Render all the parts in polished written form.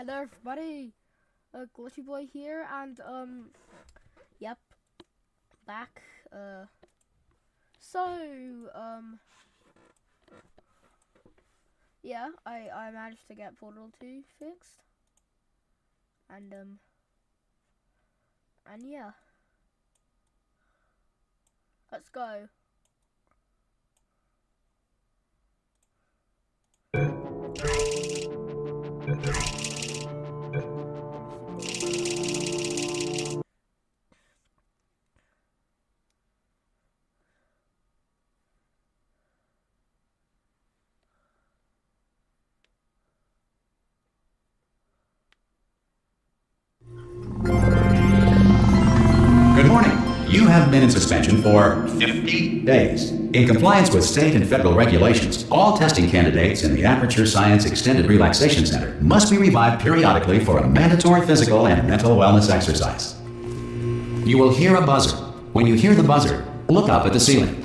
Hello everybody, Glitchy Boy here, and yep, back. So yeah, I managed to get Portal 2 fixed, and yeah, let's go. Good morning. You have been in suspension for 50 days. In compliance with state and federal regulations, all testing candidates in the Aperture Science Extended Relaxation Center must be revived periodically for a mandatory physical and mental wellness exercise. You will hear a buzzer. When you hear the buzzer, look up at the ceiling.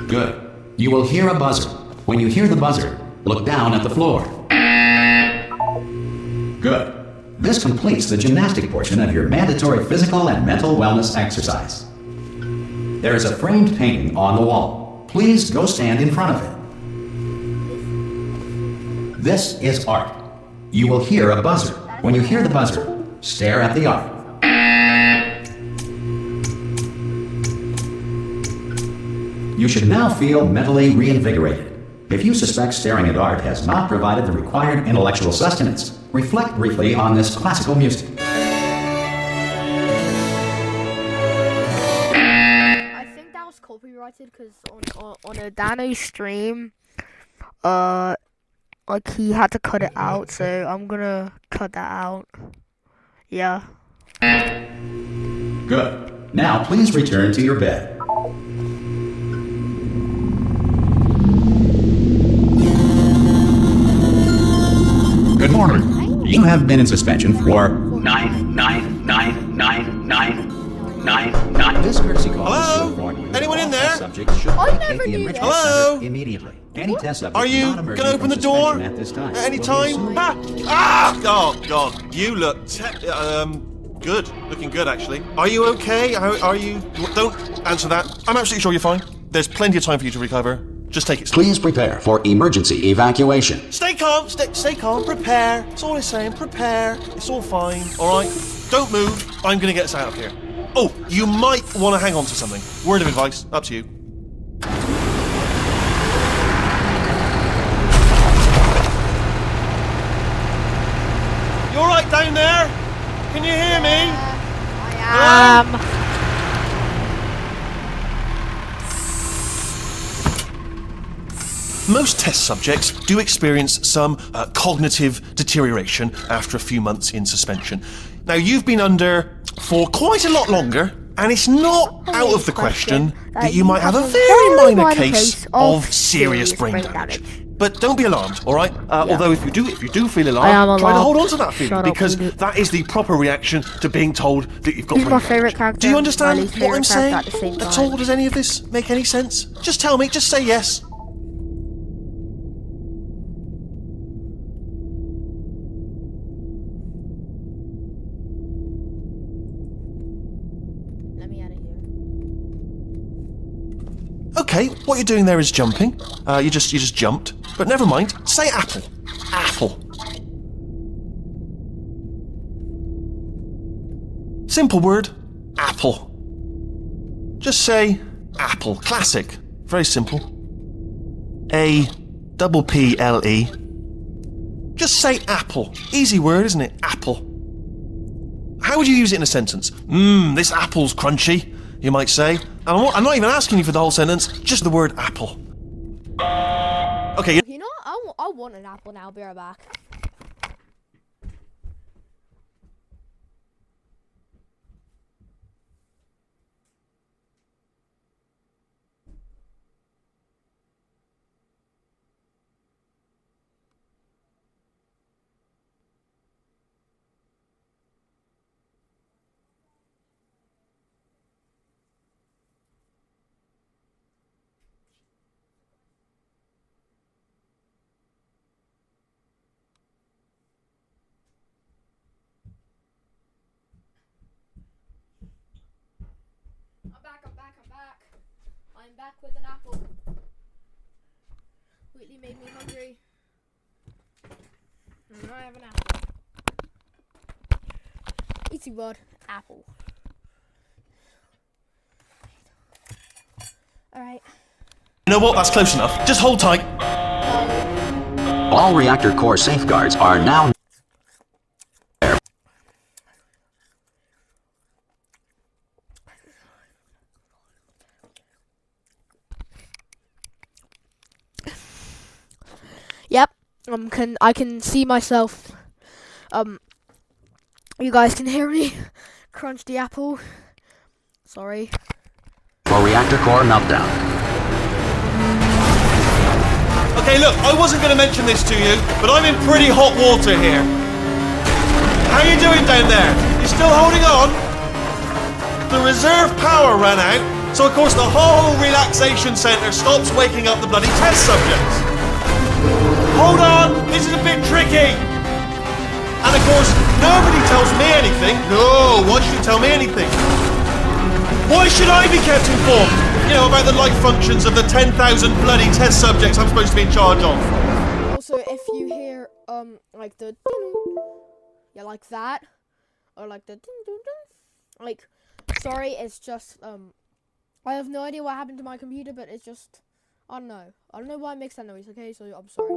Good. You will hear a buzzer. When you hear the buzzer, look down at the floor. Good. This completes the gymnastic portion of your mandatory physical and mental wellness exercise. There is a framed painting on the wall. Please go stand in front of it. This is art. You will hear a buzzer. When you hear the buzzer, stare at the art. You should now feel mentally reinvigorated. If you suspect staring at art has not provided the required intellectual sustenance, reflect briefly on this classical music. I think that was copyrighted because on a Dano stream, like he had to cut it out, so I'm gonna cut that out. Yeah. Good. Now please return to your bed. Good morning. You have been in suspension for 9999999. This courtesy call is to inform you that Anyone in all there? test subjects should I locate never the knew enrichment that. Hello? center immediately. Any test subject Are you not emerging gonna open from the door suspension at this time at any will be time? assumed- Oh God, you look good. Looking good, actually. Are you okay? Are you? Don't answer that. I'm absolutely sure you're fine. There's plenty of time for you to recover. Just take it slow. Please prepare for emergency evacuation. Stay calm. Stay calm. Prepare. That's all I'm saying. Prepare. It's all fine. All right. Don't move. I'm gonna get us out of here. Oh, you might want to hang on to something. Word of advice. Up to you. You all right down there? Can you hear me? I am. Most test subjects do experience some cognitive deterioration after a few months in suspension. Now, you've been under for quite a lot longer, and it's not out of the question that you might have a very minor case of serious brain damage. But don't be alarmed, all right? Although if you do feel I am alarmed, try to alarmed. hold on to that feeling, Shut up, because idiot. that is the proper reaction to being told that you've got He's brain my damage. favourite character Do you and my understand least what I'm favourite saying? character at the same At time. all? Does any of this make any sense? Just tell me. Just say yes. Let me out of here. Okay, what you're doing there is jumping. You just jumped. But never mind. Say apple. Apple. Simple word. Apple. Just say apple. Classic. Very simple. A-double-P-L-E. Just say apple. Easy word, isn't it? Apple. How would you use it in a sentence? This apple's crunchy, you might say. And I'm not even asking you for the whole sentence, just the word apple. Okay, You know what? I want an apple now. I'll be right back. I'm back with an apple. Wheatley made me hungry. And I have an apple. Easy word, apple. Alright. You know what? That's close enough. Just hold tight. All reactor core safeguards are now Yep. I can see myself. You guys can hear me crunch the apple. Sorry. for reactor core meltdown. Okay, look, I wasn't going to mention this to you, but I'm in pretty hot water here. How you doing down there? You still holding on? The reserve power ran out, so of course the whole relaxation centre stops waking up the bloody test subjects. Hold on, this is a bit tricky. And of course, nobody tells me anything. No, why should you tell me anything? Why should I be kept informed? You know, about the life functions of the 10,000 bloody test subjects I'm supposed to be in charge of. Also, if you hear like the yeah, like that, or like the like, sorry, it's just I have no idea what happened to my computer, but it's just I don't know why it makes that noise. Okay, so I'm sorry.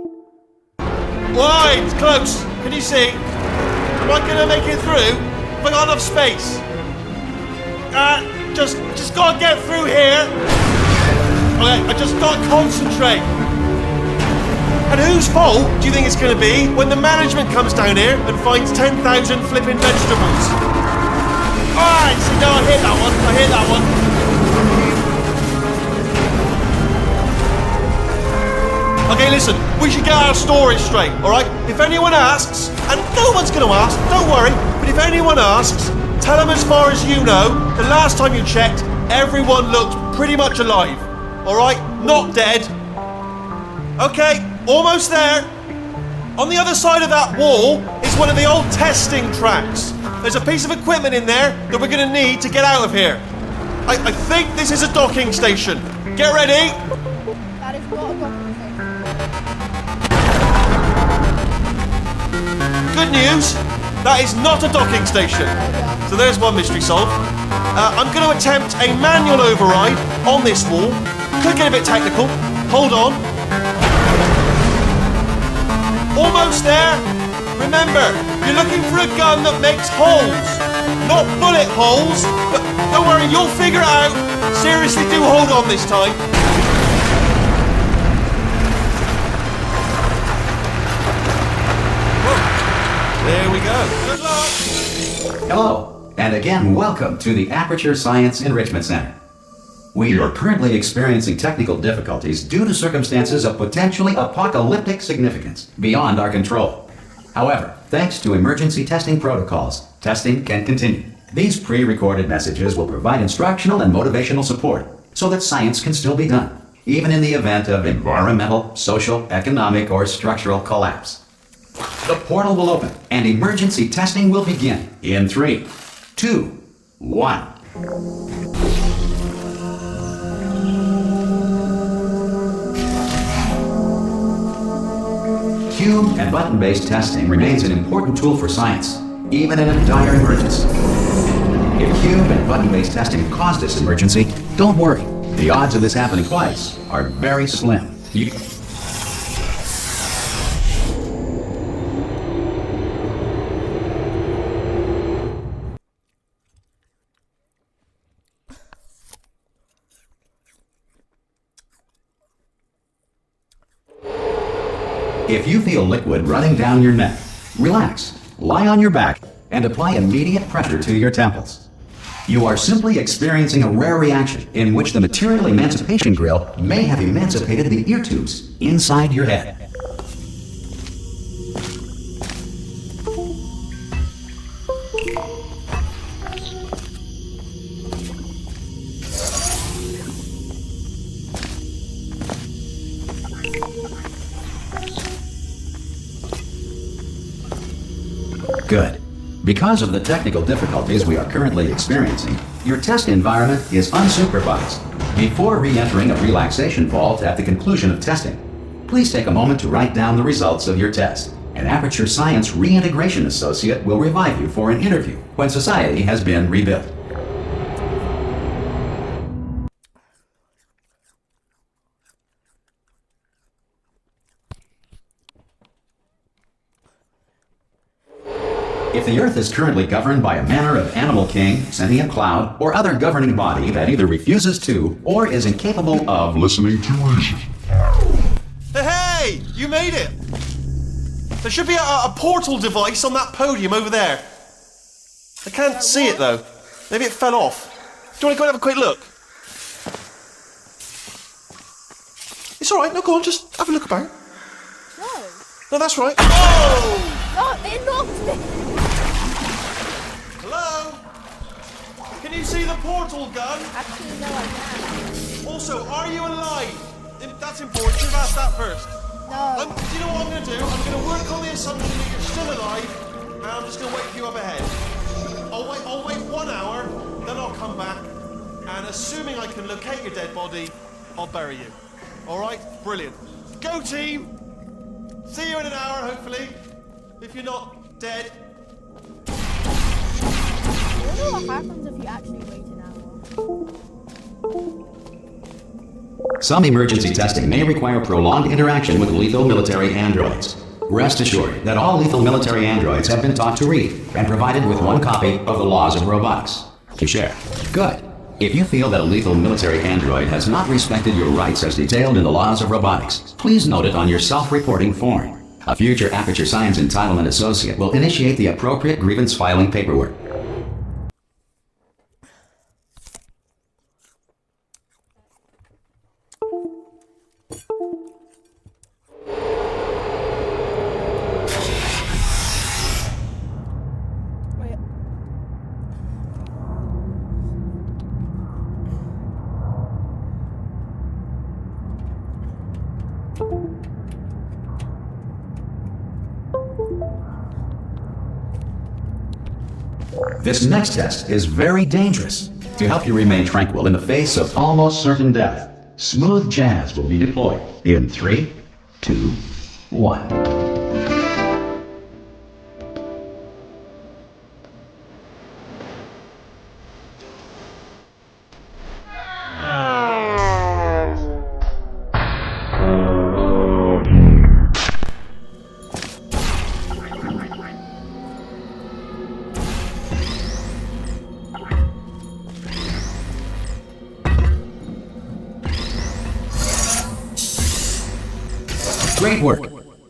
Why? It's close. Can you see? Am I gonna make it through? Have I got enough space? Just gotta get through here. Okay, I just gotta concentrate. And whose fault do you think it's gonna be when the management comes down here and finds 10,000 flipping vegetables? Alright, so no, I hit that one. Okay, listen, we should get our story straight, alright? If anyone asks, and no one's gonna ask, don't worry, but if anyone asks, tell them as far as you know, the last time you checked, everyone looked pretty much alive, alright? Not dead. Okay, almost there. On the other side of that wall is one of the old testing tracks. There's a piece of equipment in there that we're gonna need to get out of here. I think this is a docking station. Get ready. That is not a docking station. Good news, that is not a docking station. So there's one mystery solved. I'm going to attempt a manual override on this wall. Could get a bit technical. Hold on. Almost there. Remember, you're looking for a gun that makes holes, not bullet holes. But don't worry, you'll figure it out. Seriously, do hold on this time. There we go. Good luck. Hello, and again, welcome to the Aperture Science Enrichment Center. We are currently experiencing technical difficulties due to circumstances of potentially apocalyptic significance beyond our control. However, thanks to emergency testing protocols, testing can continue. These pre-recorded messages will provide instructional and motivational support so that science can still be done, even in the event of environmental, social, economic, or structural collapse. The portal will open and emergency testing will begin in 3, 2, 1. Cube and button-based testing remains an important tool for science, even in a dire emergency. If cube and button-based testing caused this emergency, don't worry. The odds of this happening twice are very slim. If you feel liquid running down your neck, relax, lie on your back, and apply immediate pressure to your temples. You are simply experiencing a rare reaction in which the material emancipation grill may have emancipated the ear tubes inside your head. Good. Because of the technical difficulties we are currently experiencing, your test environment is unsupervised. Before re-entering a relaxation vault at the conclusion of testing, please take a moment to write down the results of your test. An Aperture Science Reintegration Associate will revive you for an interview when society has been rebuilt. If the Earth is currently governed by a manner of animal king, sentient cloud, or other governing body that either refuses to or is incapable of listening to reason. Hey! You made it! There should be a portal device on that podium over there. I can't see it though. Maybe it fell off. Do you want to go and have a quick look? It's alright, no, go on, just have a look about. No. No, that's right. Oh! No, it knocked me. Hello? Can you see the portal gun? Actually, no, I can't. Also, are you alive? That's important, you should have asked that first. No. Do you know what I'm going to do? I'm going to work on the assumption that you're still alive, and I'm just going to wake you up ahead. I'll wait 1 hour, then I'll come back, and assuming I can locate your dead body, I'll bury you. Alright? Brilliant. Go team! See you in an hour, hopefully. If you're not dead. I wonder what happens if you actually wait an hour. Some emergency testing may require prolonged interaction with lethal military androids. Rest assured that all lethal military androids have been taught to read and provided with one copy of the Laws of Robotics to share. Good. If you feel that a lethal military android has not respected your rights as detailed in the Laws of Robotics, please note it on your self-reporting form. A future Aperture Science Entitlement Associate will initiate the appropriate grievance filing paperwork. Wait. This next test is very dangerous. To help you remain tranquil in the face of almost certain death, smooth jazz will be deployed in 3, 2, 1. Great work.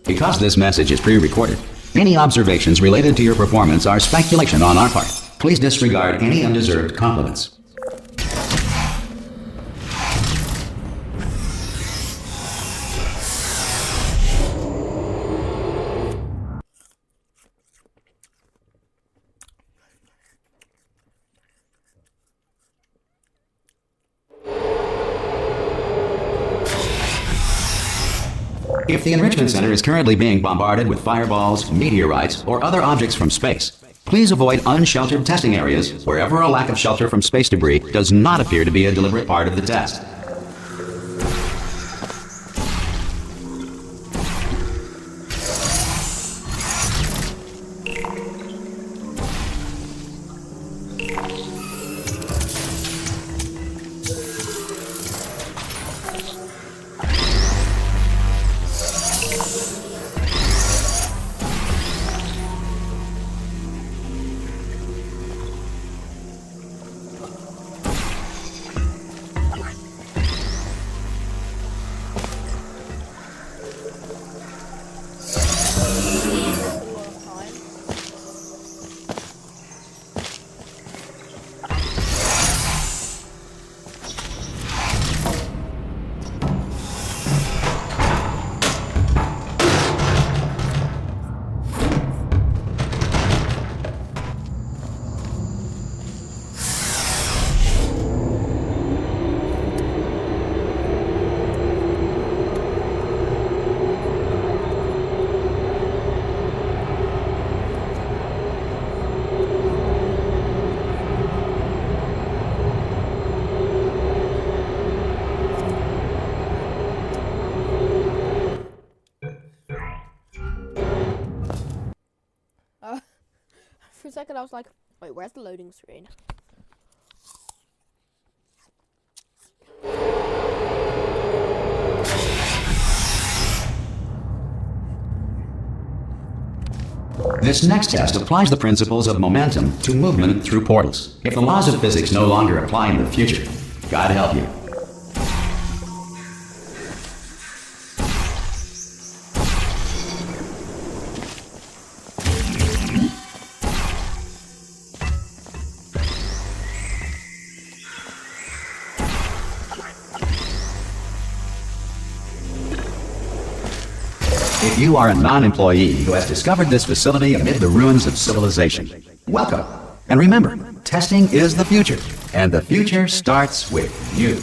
Because this message is pre-recorded, any observations related to your performance are speculation on our part. Please disregard any undeserved compliments. If the Enrichment Center is currently being bombarded with fireballs, meteorites, or other objects from space, please avoid unsheltered testing areas wherever a lack of shelter from space debris does not appear to be a deliberate part of the test. For a second, I was like, wait, where's the loading screen? This next test applies the principles of momentum to movement through portals. If the laws of physics no longer apply in the future, God help you. If you are a non-employee who has discovered this facility amid the ruins of civilization, welcome. And remember, testing is the future, and the future starts with you.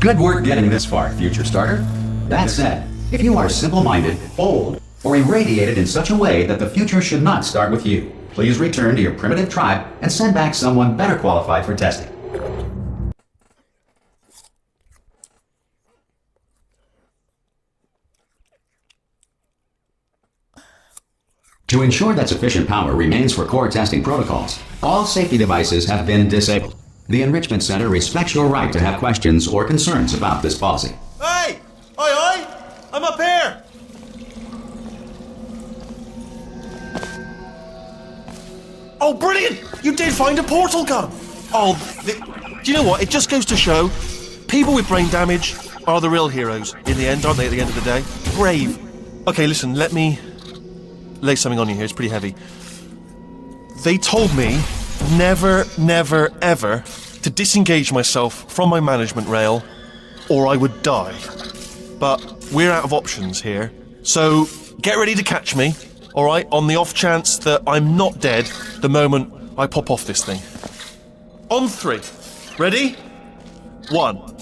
Good work getting this far, future starter. That said, if you are simple-minded, old, or irradiated in such a way that the future should not start with you, please return to your primitive tribe and send back someone better qualified for testing. To ensure that sufficient power remains for core testing protocols, all safety devices have been disabled. The Enrichment Center respects your right to have questions or concerns about this policy. Hey! Oi, oi! I'm up here! Oh, brilliant! You did find a portal gun! Oh, do you know what? It just goes to show, people with brain damage are the real heroes in the end, aren't they, at the end of the day? Brave. Okay, listen, let me lay something on you here. It's pretty heavy. They told me never, never, ever to disengage myself from my management rail or I would die. But we're out of options here. So get ready to catch me, alright, on the off chance that I'm not dead the moment I pop off this thing. On 3. Ready? 1,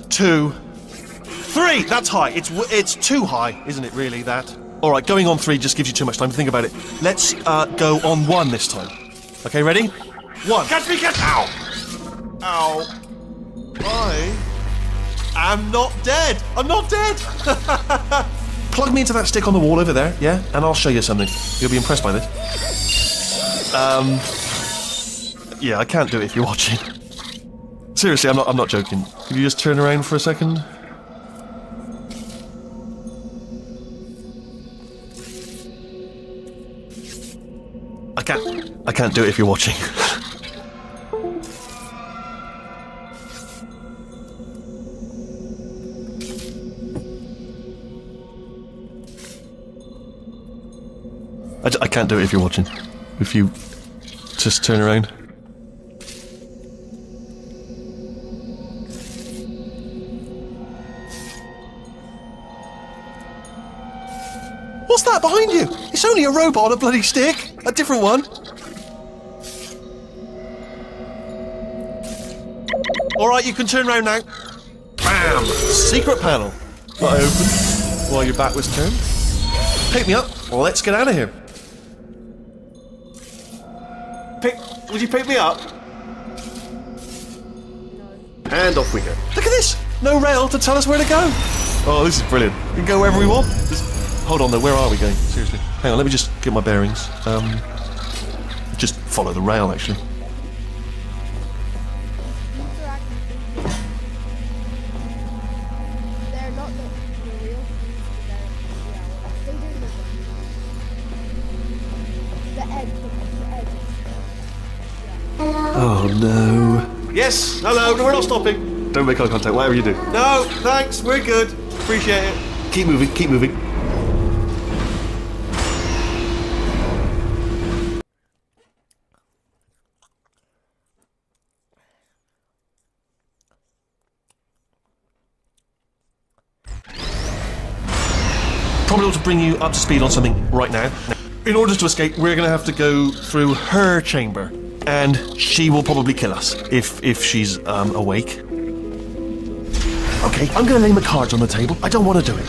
2, 3! That's high. It's too high, isn't it, really, that? Alright, going on 3 just gives you too much time to think about it. Let's go on 1 this time. Okay, ready? 1. Catch me, catch! Ow! Ow. I am not dead! I'm not dead! Plug me into that stick on the wall over there, yeah? And I'll show you something. You'll be impressed by this. Yeah, I can't do it if you're watching. Seriously, I'm not joking. Can you just turn around for a second? I can't do it if you're watching. I can't do it if you're watching. If you just turn around. What's that behind you? It's only a robot on a bloody stick. A different one. Alright, you can turn around now. Bam! Secret panel. That I opened while your back was turned. Pick me up. Let's get out of here. Would you pick me up? No. And off we go. Look at this! No rail to tell us where to go. Oh, this is brilliant. We can go wherever we want. Hold on though, where are we going? Seriously. Hang on, let me just get my bearings. Just follow the rail, actually. They're not the real the edge. Oh no. Yes, hello, no, we're not stopping. Don't make eye contact, whatever you do. No, thanks, we're good. Appreciate it. Keep moving, keep moving. Probably ought to bring you up to speed on something right now. In order to escape, we're going to have to go through her chamber, and she will probably kill us if she's awake. Okay, I'm going to lay my cards on the table. I don't want to do it.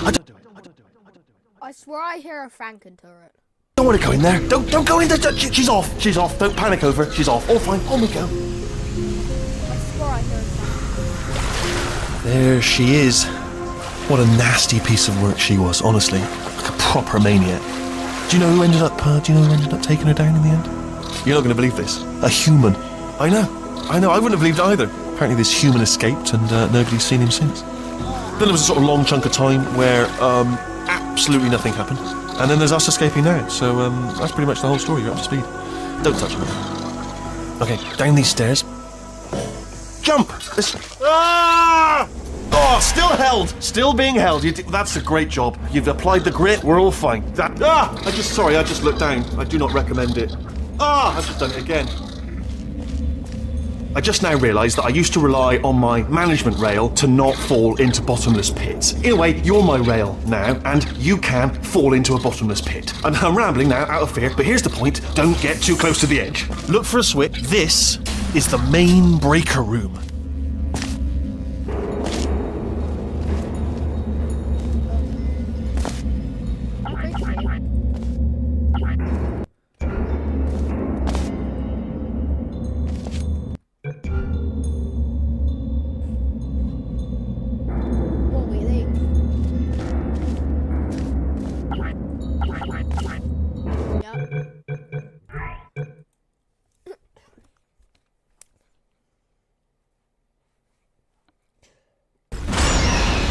I swear I hear a Franken turret. Don't want to go in there. Don't go in there. She's off. She's off. Don't panic over. She's off. All fine. On we go. I swear I hear a Franken. There she is. What a nasty piece of work she was, honestly. Like a proper maniac. Do you know who ended up taking her down in the end? You're not going to believe this. A human. I know. I wouldn't have believed it either. Apparently this human escaped and nobody's seen him since. Then there was a sort of long chunk of time where absolutely nothing happened. And then there's us escaping now. So that's pretty much the whole story. You're up to speed. Don't touch me. Okay, down these stairs. Jump! Ah! Oh, still held! Still being held. That's a great job. You've applied the grit. We're all fine. I just looked down. I do not recommend it. I've just done it again. I just now realised that I used to rely on my management rail to not fall into bottomless pits. In a way, you're my rail now, and you can fall into a bottomless pit. I'm rambling now, out of fear, but here's the point. Don't get too close to the edge. Look for a switch. This is the main breaker room.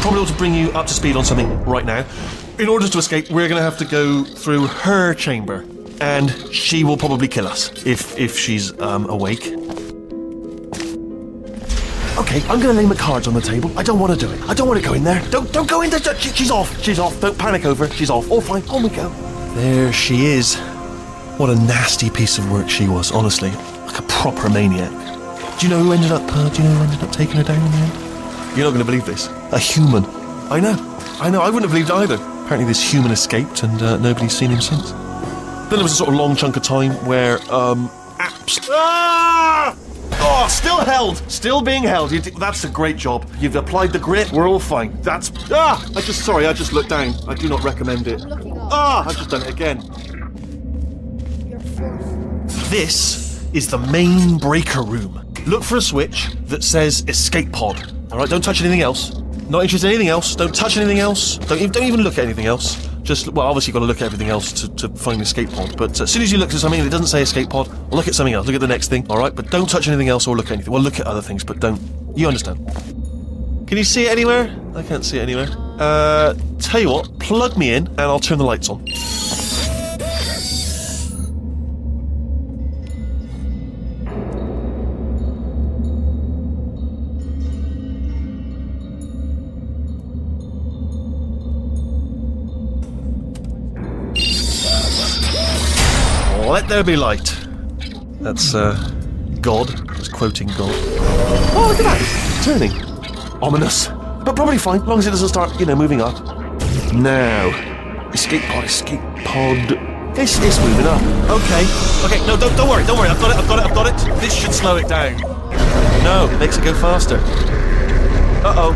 Probably ought to bring you up to speed on something right now. In order to escape, we're going to have to go through her chamber, and she will probably kill us if she's awake. Okay, I'm going to lay my cards on the table. I don't want to do it. I don't want to go in there. Don't go in there. She's off. She's off. Don't panic over. She's off. All fine. On we go. There she is. What a nasty piece of work she was, honestly. Like a proper maniac. Do you know who ended up taking her down in the end? You're not going to believe this. A human. I know. I wouldn't have believed it either. Apparently this human escaped and nobody's seen him since. Then there was a sort of long chunk of time where still held. Still being held. That's a great job. You've applied the grit. We're all fine. I just looked down. I do not recommend it. I've just done it again. You're forced. This is the main breaker room. Look for a switch that says escape pod. All right, don't touch anything else. Not interested in anything else. Don't touch anything else. Don't even look at anything else. Obviously you've got to look at everything else to find the escape pod. But as soon as you look at something that doesn't say escape pod, look at something else. Look at the next thing. All right, but don't touch anything else or look at anything. Well, look at other things, but don't. You understand? Can you see it anywhere? I can't see it anywhere. Tell you what, plug me in and I'll turn the lights on. Let there be light. That's, God. Just quoting God. Oh, look at that! Turning. Ominous. But probably fine, as long as it doesn't start, moving up. Now. Escape pod. It's moving up. Okay, no, don't worry. I've got it. This should slow it down. No, it makes it go faster. Uh-oh.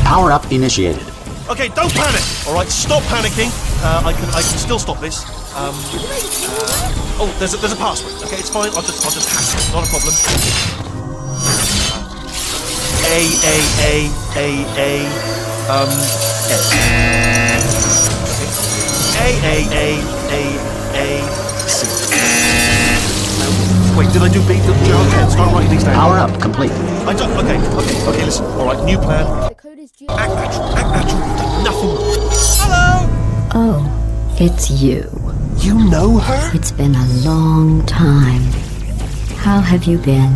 Power up initiated. Okay, don't panic! Alright, stop panicking. I can still stop this. There's a password. Okay, it's fine. I'll just hack it. Not a problem. A. C. Wait, did I do B? Start writing these down. Power up complete. I don't. Okay. Listen. All right, new plan. The code is G. Act natural. Nothing. Hello. Oh, it's you. You know her? It's been a long time. How have you been?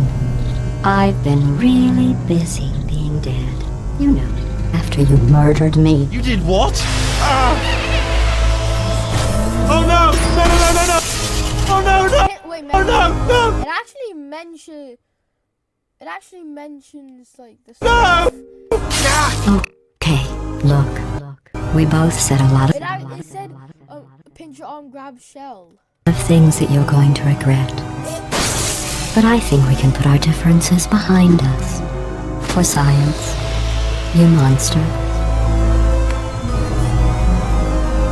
I've been really busy being dead. You know, after you murdered me. You did what? Oh no! No! Oh no! Wait, Oh no! It actually mentions like the. No! Okay, look. We both said a lot It said, pinch your arm, grab shell. of things that you're going to regret. But I think we can put our differences behind us. For science, you monster.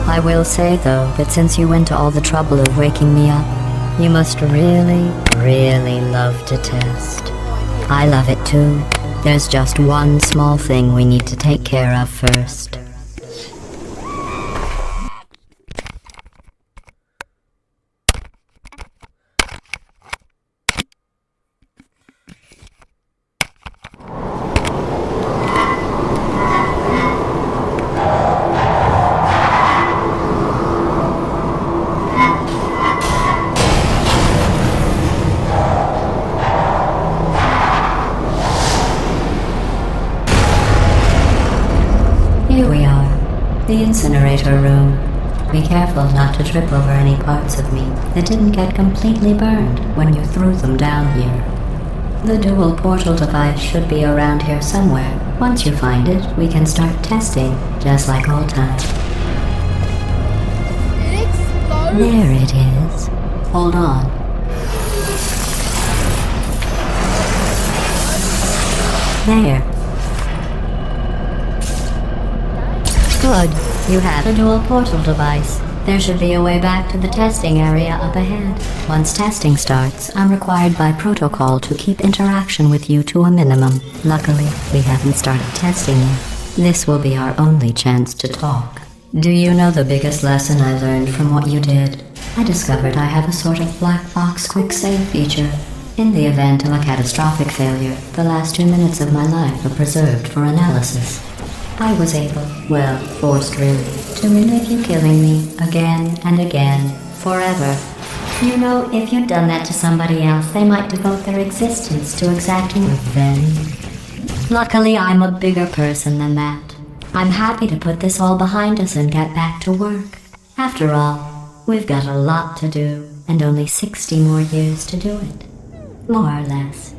I will say, though, that since you went to all the trouble of waking me up, you must really, really love to test. I love it too. There's just one small thing we need to take care of first. Here we are, the incinerator room. Be careful not to trip over any parts of me that didn't get completely burned when you threw them down here. The dual portal device should be around here somewhere. Once you find it, we can start testing, just like old times. It explodes. There it is. Hold on. There. Good. You have a dual portal device. There should be a way back to the testing area up ahead. Once testing starts, I'm required by protocol to keep interaction with you to a minimum. Luckily, we haven't started testing yet. This will be our only chance to talk. Do you know the biggest lesson I learned from what you did? I discovered I have a sort of black box quick save feature. In the event of a catastrophic failure, the last 2 minutes of my life are preserved for analysis. I was able, well, forced really, to relive you killing me again and again, forever. You know, if you'd done that to somebody else, they might devote their existence to exacting revenge. Luckily, I'm a bigger person than that. I'm happy to put this all behind us and get back to work. After all, we've got a lot to do, and only 60 more years to do it. More or less.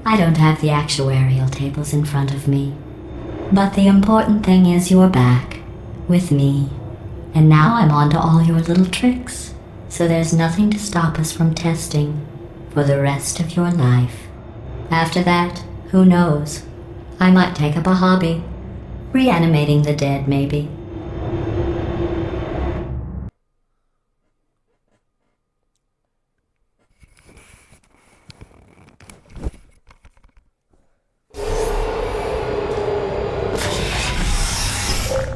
I don't have the actuarial tables in front of me. But the important thing is you're back, with me. And now I'm on to all your little tricks, so there's nothing to stop us from testing for the rest of your life. After that, who knows? I might take up a hobby. Reanimating the dead, maybe.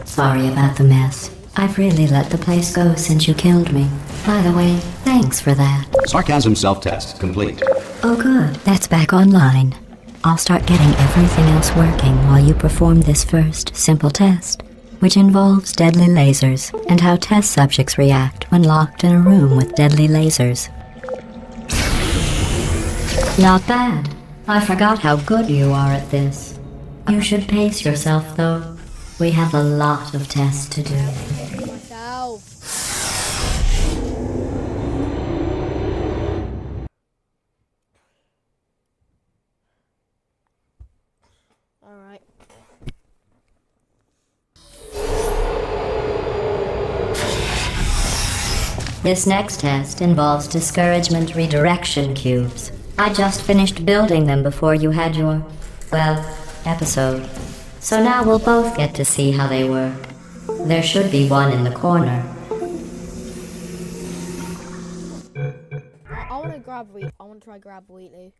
Sorry about the mess. I've really let the place go since you killed me. By the way, thanks for that. Sarcasm self-test complete. Oh good, that's back online. I'll start getting everything else working while you perform this first, simple test, which involves deadly lasers and how test subjects react when locked in a room with deadly lasers. Not bad. I forgot how good you are at this. You should pace yourself, though. We have a lot of tests to do. Myself. Alright. This next test involves discouragement redirection cubes. I just finished building them before you had your, well, episode. So now we'll both get to see how they work. There should be one in the corner. I want to grab Wheat. I want to try grab Wheatley.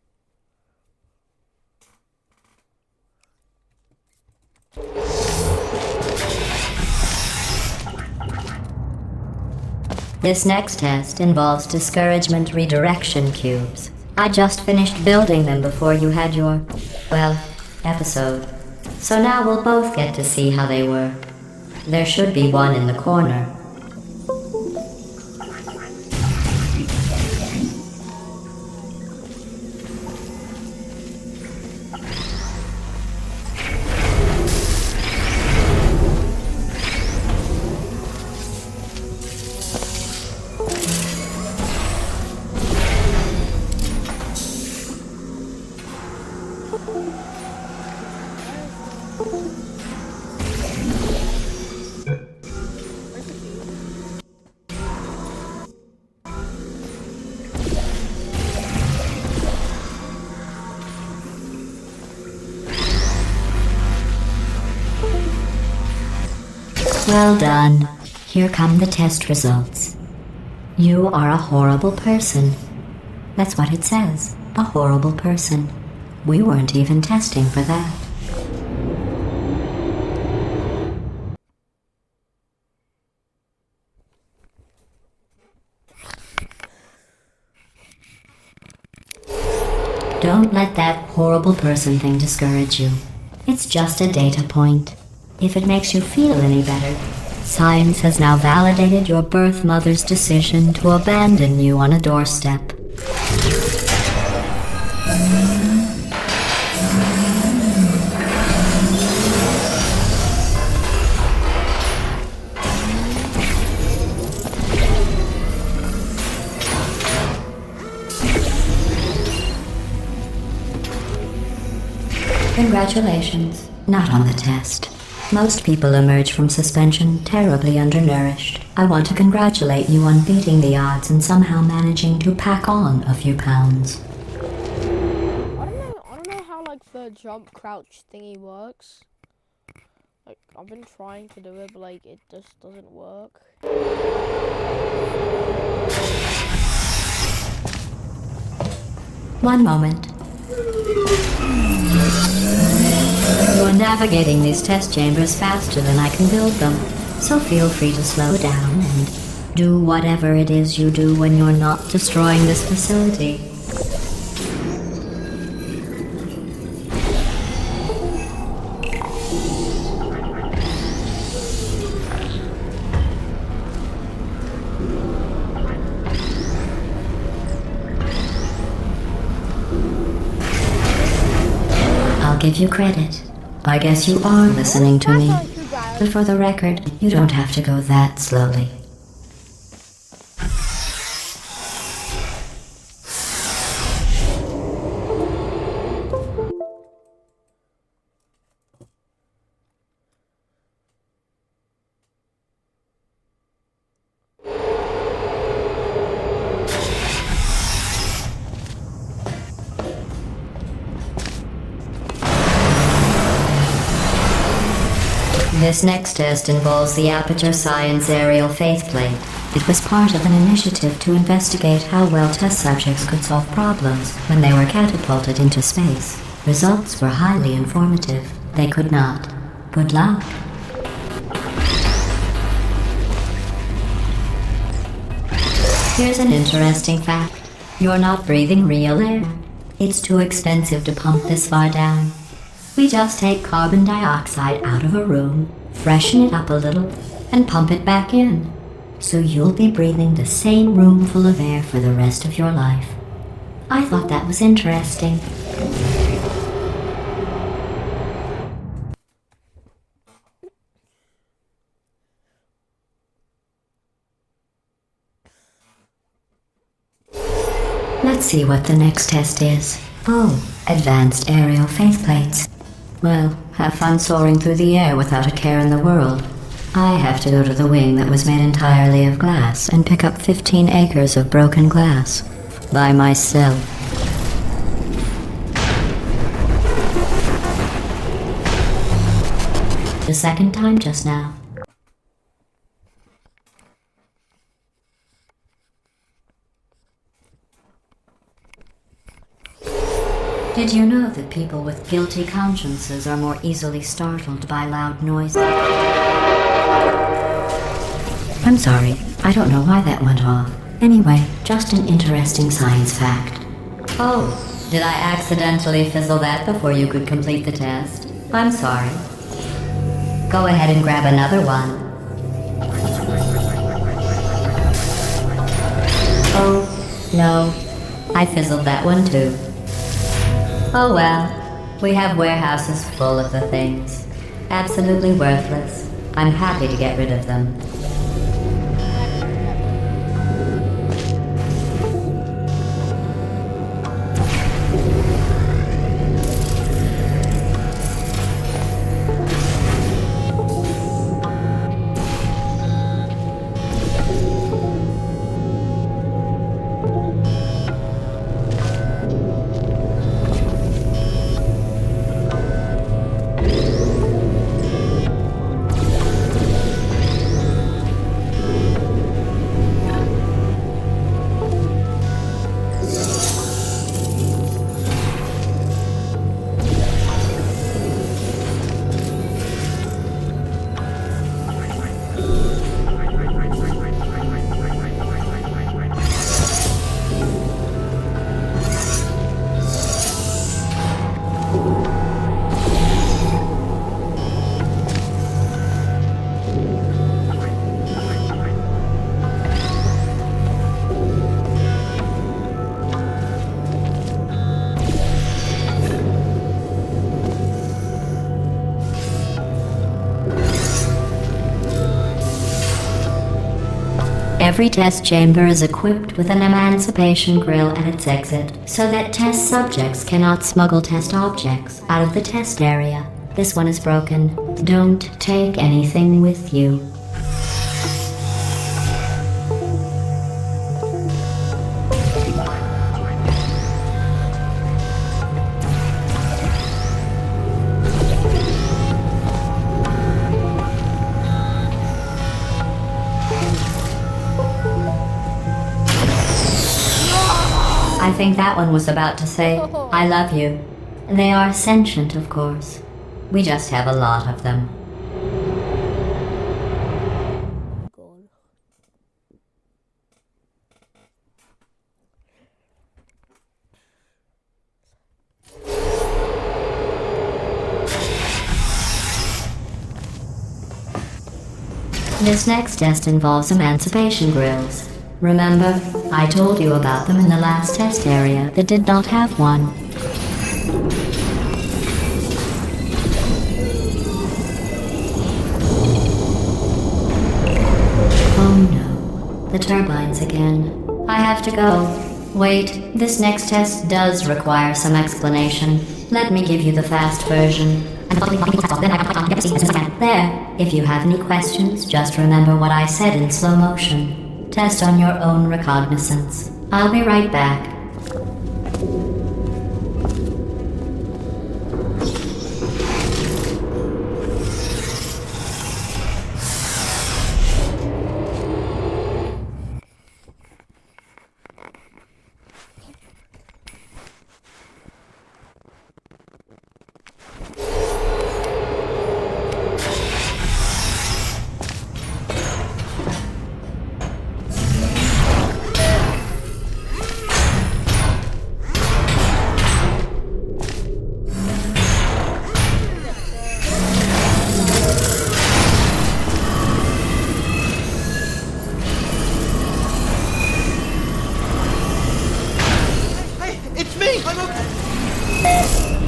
This next test involves discouragement redirection cubes. I just finished building them before you had your, well, episode. So now we'll both get to see how they work. There should be one in the corner. Well done. Here come the test results. You are a horrible person. That's what it says. A horrible person. We weren't even testing for that. Don't let that horrible person thing discourage you. It's just a data point. If it makes you feel any better, science has now validated your birth mother's decision to abandon you on a doorstep. Congratulations. Not on the test. Most people emerge from suspension terribly undernourished. I want to congratulate you on beating the odds and somehow managing to pack on a few pounds. I don't know how like the jump crouch thingy works. Like I've been trying to do it, but like it just doesn't work. One moment. You're navigating these test chambers faster than I can build them, so feel free to slow down and do whatever it is you do when you're not destroying this facility. I'll give you credit. I guess you are listening to me. But for the record, you don't have to go that slowly. This next test involves the Aperture Science Aerial Faithplate. It was part of an initiative to investigate how well test subjects could solve problems when they were catapulted into space. Results were highly informative. They could not. Good luck. Here's an interesting fact. You're not breathing real air. It's too expensive to pump this far down. We just take carbon dioxide out of a room, freshen it up a little, and pump it back in. So you'll be breathing the same room full of air for the rest of your life. I thought that was interesting. Let's see what the next test is. Oh, advanced aerial faithplates. Well, have fun soaring through the air without a care in the world. I have to go to the wing that was made entirely of glass and pick up 15 acres of broken glass. By myself. The second time just now. Did you know that people with guilty consciences are more easily startled by loud noises? I'm sorry, I don't know why that went off. Anyway, just an interesting science fact. Oh, did I accidentally fizzle that before you could complete the test? I'm sorry. Go ahead and grab another one. Oh, no. I fizzled that one too. Oh well, we have warehouses full of the things. Absolutely worthless. I'm happy to get rid of them. Every test chamber is equipped with an emancipation grill at its exit, so that test subjects cannot smuggle test objects out of the test area. This one is broken. Don't take anything with you. I think that one was about to say, I love you. They are sentient, of course. We just have a lot of them. God. This next test involves emancipation grills. Remember, I told you about them in the last test area that did not have one. Oh no, the turbines again. I have to go. Wait, this next test does require some explanation. Let me give you the fast version. There, if you have any questions, just remember what I said in slow motion. Test on your own recognizance. I'll be right back.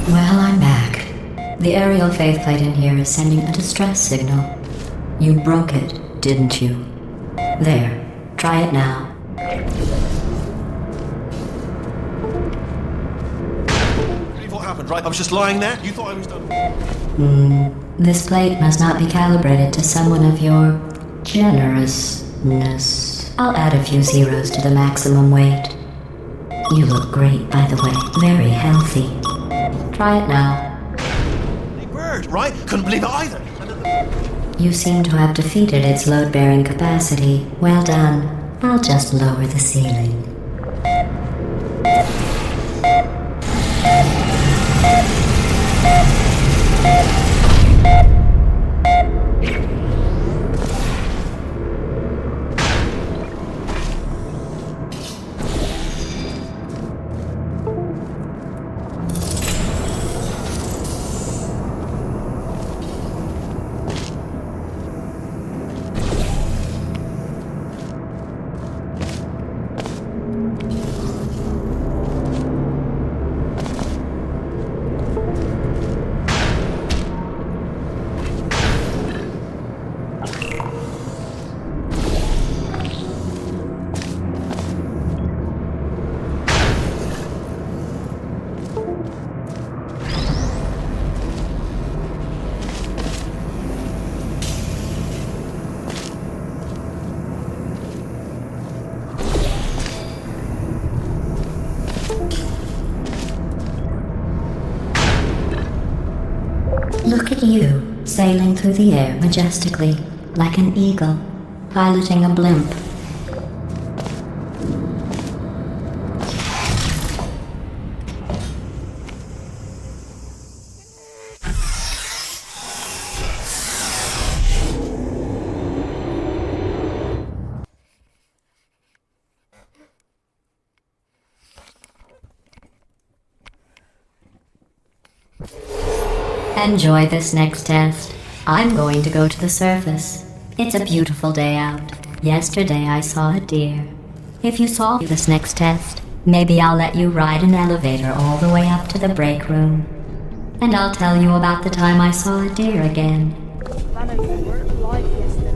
Well, I'm back. The aerial faceplate in here is sending a distress signal. You broke it, didn't you? There, try it now. Believe what happened, right? I was just lying there. You thought I was done. This plate must not be calibrated to someone of your generousness. I'll add a few zeros to the maximum weight. You look great, by the way. Very healthy. Try it now. Hey, bird, right? Couldn't believe it either. You seem to have defeated its load-bearing capacity. Well done. I'll just lower the ceiling. Look at you, sailing through the air majestically, like an eagle, piloting a blimp. Enjoy this next test. I'm going to go to the surface. It's a beautiful day out. Yesterday I saw a deer. If you solve this next test, maybe I'll let you ride an elevator all the way up to the break room. And I'll tell you about the time I saw a deer again. Vano, you weren't live yesterday.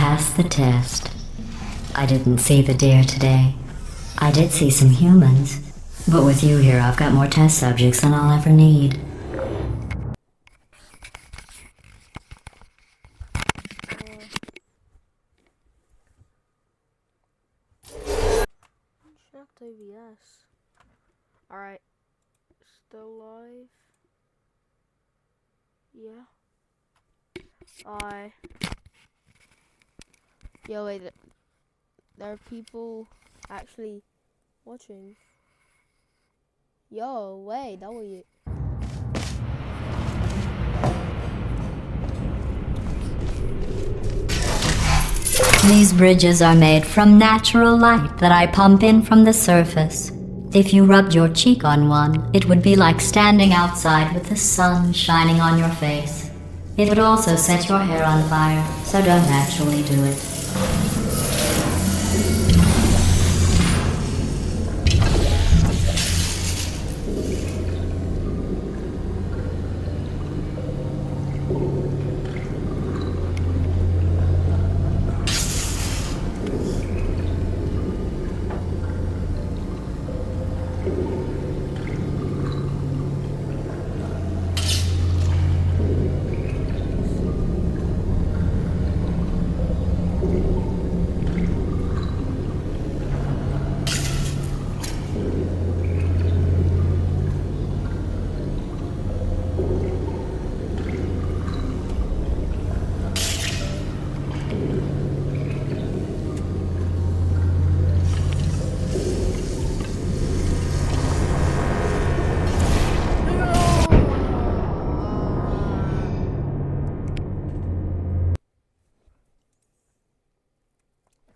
passed the test. I didn't see the deer today. I did see some humans. But with you here, I've got more test subjects than I'll ever need. Check OBS. Alright. Still live? Yeah. Yo, wait. There are people actually watching. Yo, wait, that was it. These bridges are made from natural light that I pump in from the surface. If you rubbed your cheek on one, it would be like standing outside with the sun shining on your face. It would also set your hair on fire, so don't actually do it.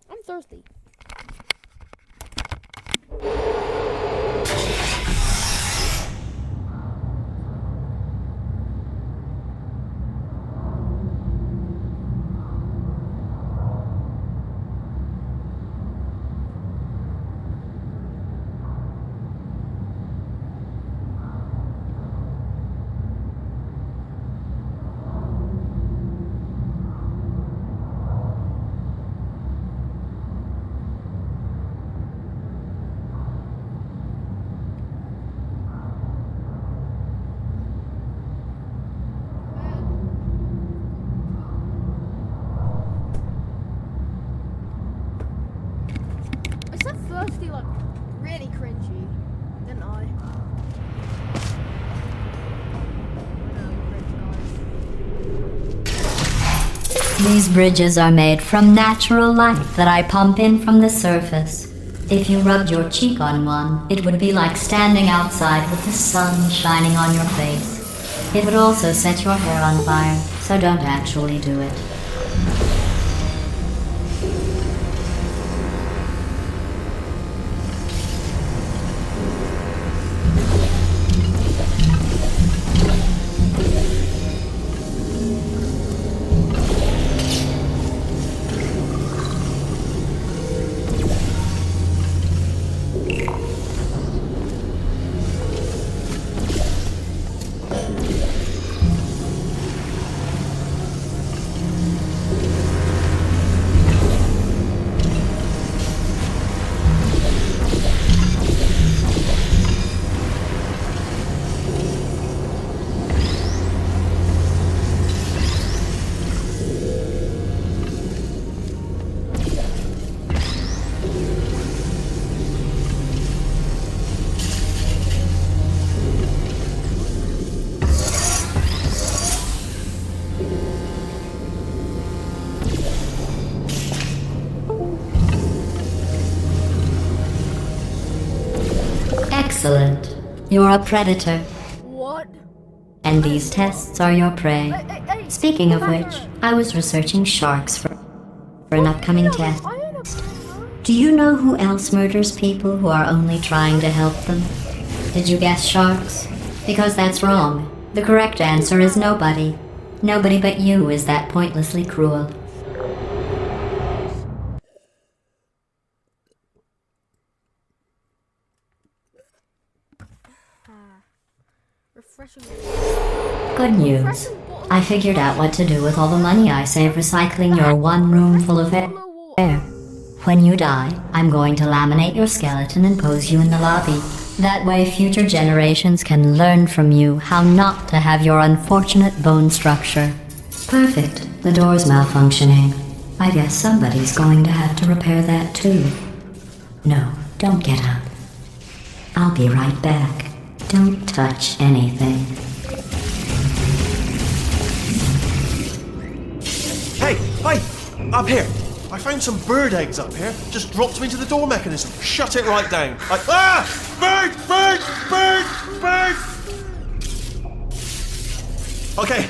I'm thirsty. I said thirsty like really cringy, didn't I? These bridges are made from natural light that I pump in from the surface. If you rubbed your cheek on one, it would be like standing outside with the sun shining on your face. It would also set your hair on fire, so don't actually do it. Excellent. You're a predator, What? and these tests are your prey. Hey, Speaking of which, I was researching sharks for an upcoming test. I ain't a predator. Do you know who else murders people who are only trying to help them? Did you guess sharks? Because that's wrong. The correct answer is nobody. Nobody but you is that pointlessly cruel. Refreshing. Good news. Refreshing bottle I figured out what to do with all the money I save recycling your one room full of air. When you die, I'm going to laminate your skeleton and pose you in the lobby. That way future generations can learn from you how not to have your unfortunate bone structure. Perfect. The door's malfunctioning. I guess somebody's going to have to repair that too. No, don't get up. I'll be right back. Don't touch anything. Hey, up here. I found some bird eggs up here. Just dropped them into the door mechanism. Shut it right down. Bird! Okay,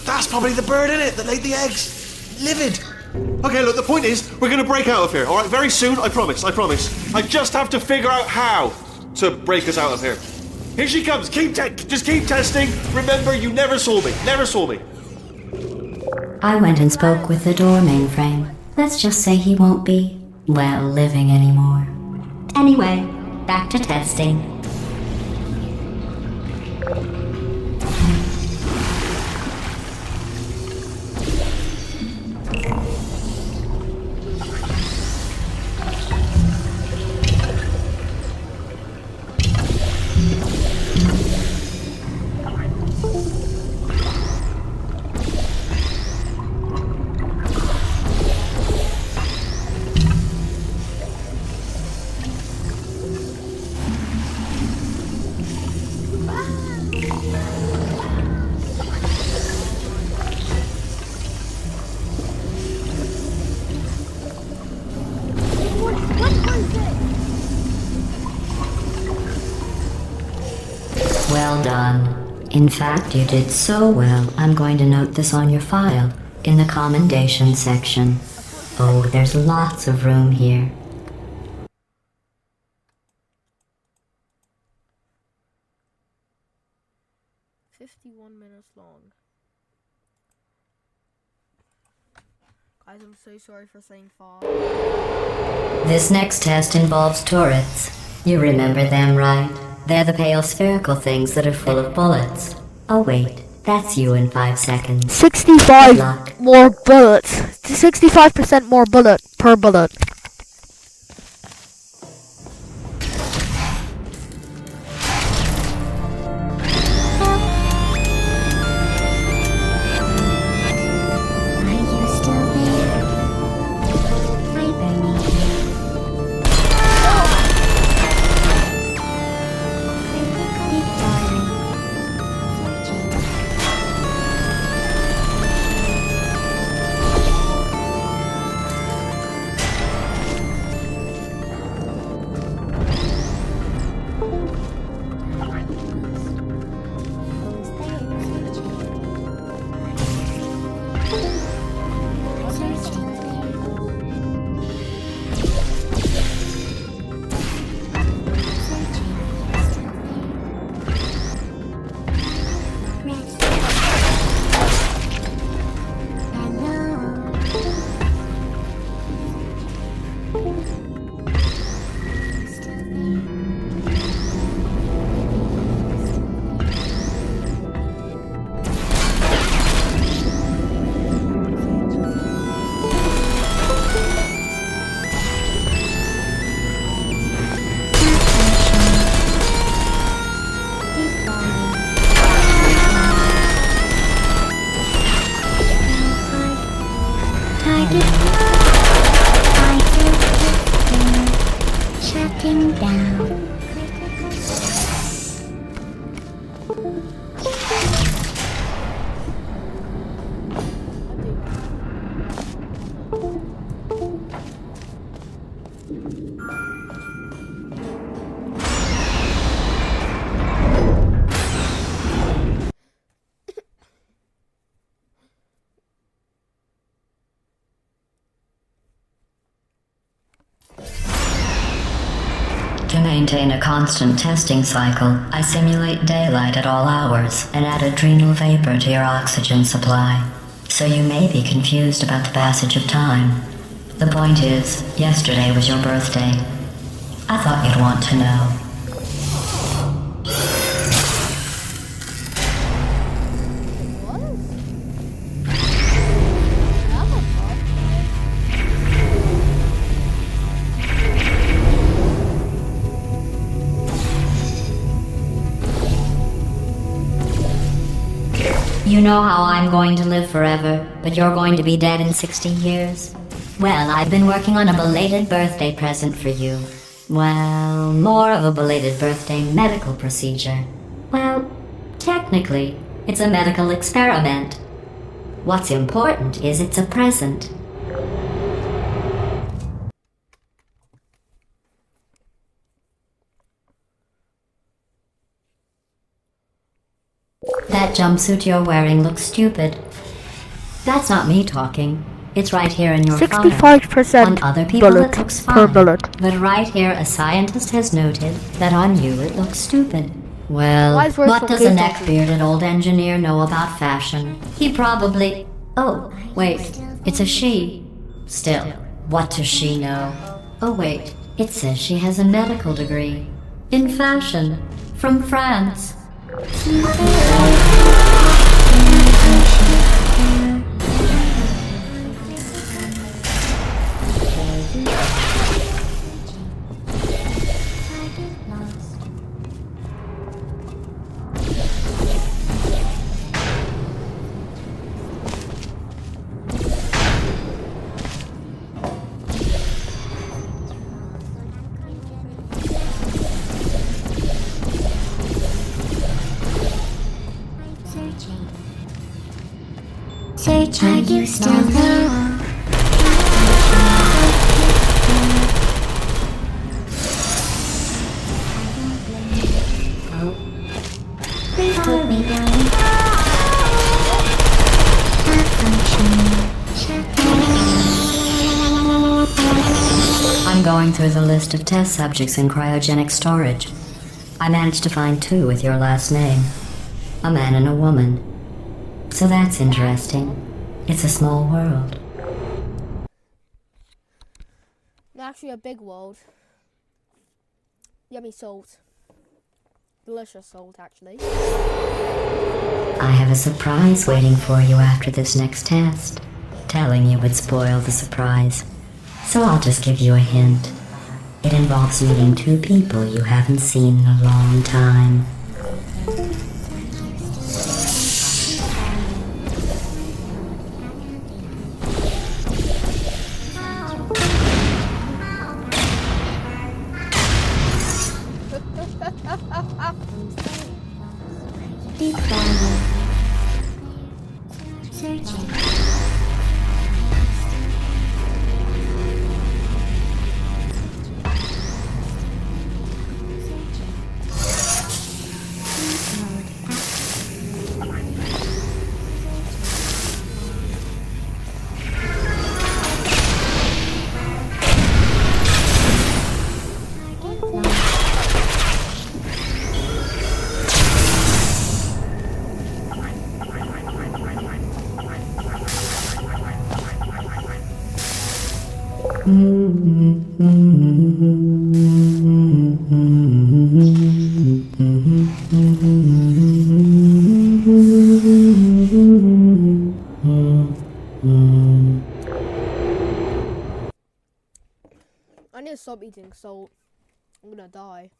that's probably the bird in it that laid the eggs. Livid. Okay, look, the point is, we're gonna break out of here, alright? Very soon, I promise. I just have to figure out how to break us out of here. Here she comes. Just keep testing. Remember, you never saw me. I went and spoke with the door mainframe. Let's just say he won't be, well, living anymore. Anyway, back to testing. Well done. In fact, you did so well, I'm going to note this on your file, in the commendation section. Oh, there's lots of room here. Minutes long. Guys, I'm so sorry for saying far. This next test involves turrets. You remember them, right? They're the pale spherical things that are full of bullets. Oh wait, that's you in 5 seconds. 65 Good luck. more bullets. 65% more bullet per bullet. Shutting down. To maintain a constant testing cycle, I simulate daylight at all hours and add adrenal vapor to your oxygen supply. So you may be confused about the passage of time. The point is, yesterday was your birthday. I thought you'd want to know. What? You know how I'm going to live forever, but you're going to be dead in 60 years? Well, I've been working on a belated birthday present for you. Well, more of a belated birthday medical procedure. Well, technically, it's a medical experiment. What's important is it's a present. That jumpsuit you're wearing looks stupid. That's not me talking. It's right here in your file. 65% On other people bullet it looks per fine. bullet. But right here a scientist has noted that on you it looks stupid. Well, Why is worse what for does a kids? neck-bearded old engineer know about fashion? He probably... Oh, wait, it's a she. Still, what does she know? Oh wait, it says she has a medical degree. In fashion. From France. Search, are you still there? Please hold me down. I'm going through the list of test subjects in cryogenic storage. I managed to find 2 with your last name. A man and a woman. So that's interesting. It's a small world. Actually, a big world. Yummy salt. Delicious salt, actually. I have a surprise waiting for you after this next test. Telling you would spoil the surprise. So I'll just give you a hint. It involves meeting 2 people you haven't seen in a long time. Deep down. Searching. I need to stop eating salt. I'm gonna die.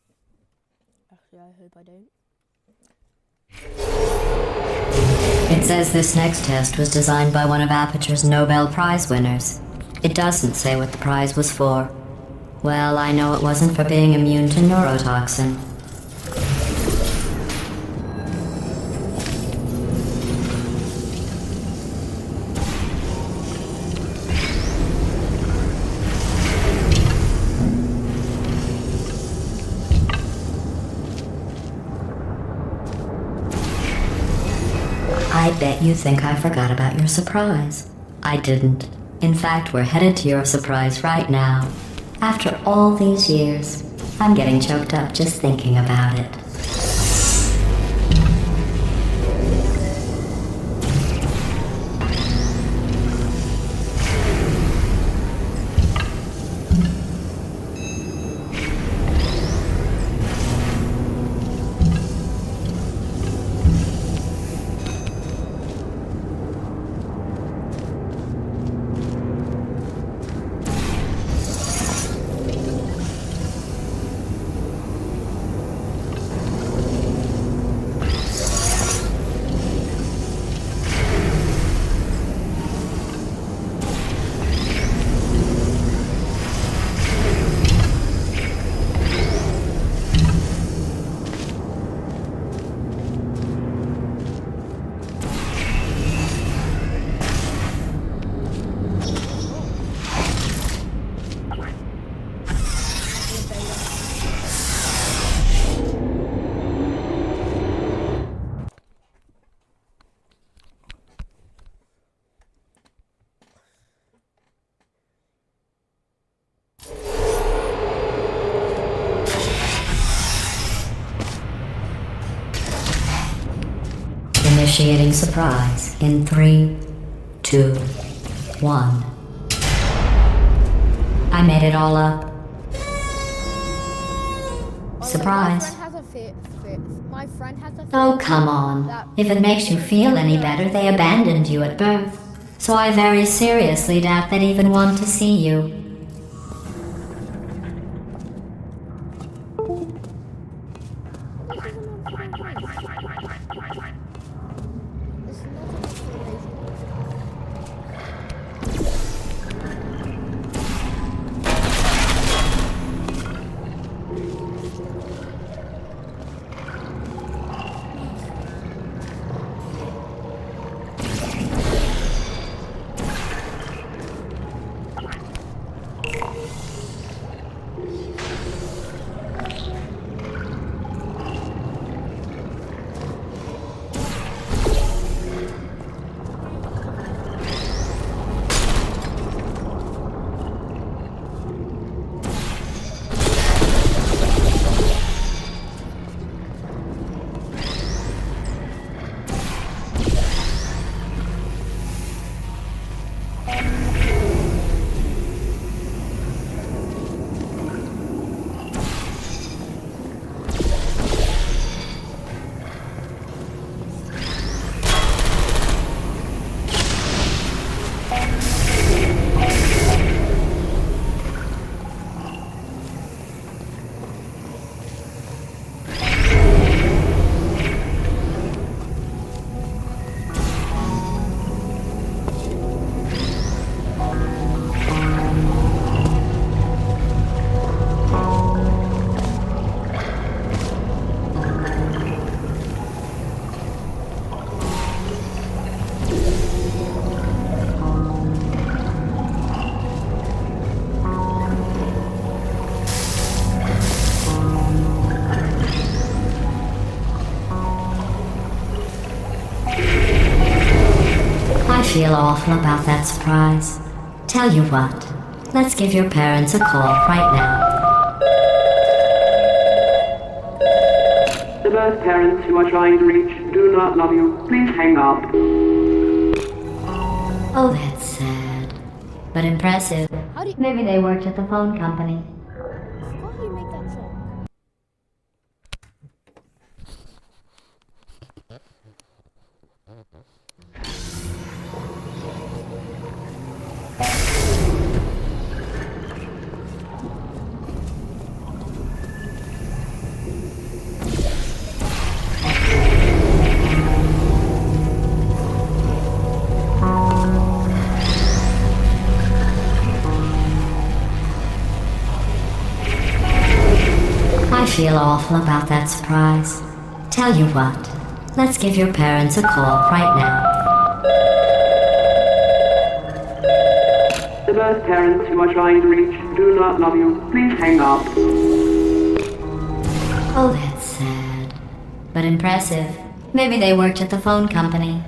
Actually, I hope I don't. It says this next test was designed by one of Aperture's Nobel Prize winners. It doesn't say what the prize was for. Well, I know it wasn't for being immune to neurotoxin. I bet you think I forgot about your surprise. I didn't. In fact, we're headed to your surprise right now. After all these years, I'm getting choked up just thinking about it. Initiating surprise in 3, 2, 1. I made it all up. Surprise. My friend has a Oh, come on. If it makes you feel any better, they abandoned you at birth. So I very seriously doubt they'd even want to see you. I feel awful about that surprise. Tell you what, let's give your parents a call right now. The birth parents you are trying to reach do not love you. Please hang up. Oh, that's sad. But impressive. How do you, Maybe they worked at the phone company. how do you make that song? I feel awful about that surprise. Tell you what, let's give your parents a call right now. The birth parents you are trying to reach do not love you. Please hang up. Oh, that's sad. But impressive. Maybe they worked at the phone company.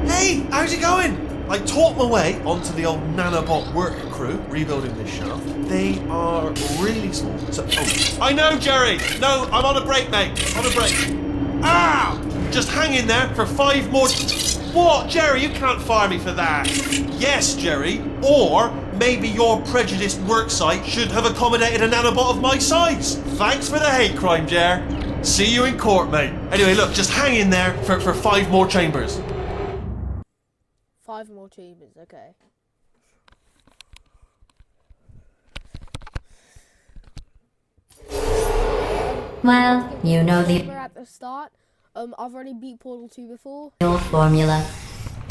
Hey, how's it going? I talked my way onto the old nanobot work crew rebuilding this shaft. They are really small. So, oh, I know, Jerry. No, I'm on a break, mate. On a break. Ah! Just hang in there for 5 more. What, Jerry? You can't fire me for that. Yes, Jerry. Or maybe your prejudiced worksite should have accommodated a nanobot of my size. Thanks for the hate crime, Jer. See you in court, mate. Anyway, look, just hang in there for 5 more chambers. 5 more chambers, okay. Well, you know the We're at the start. I've already beat Portal 2 before. old formula.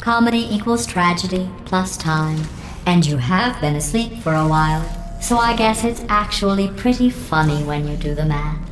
Comedy equals tragedy plus time. And you have been asleep for a while. So I guess it's actually pretty funny when you do the math.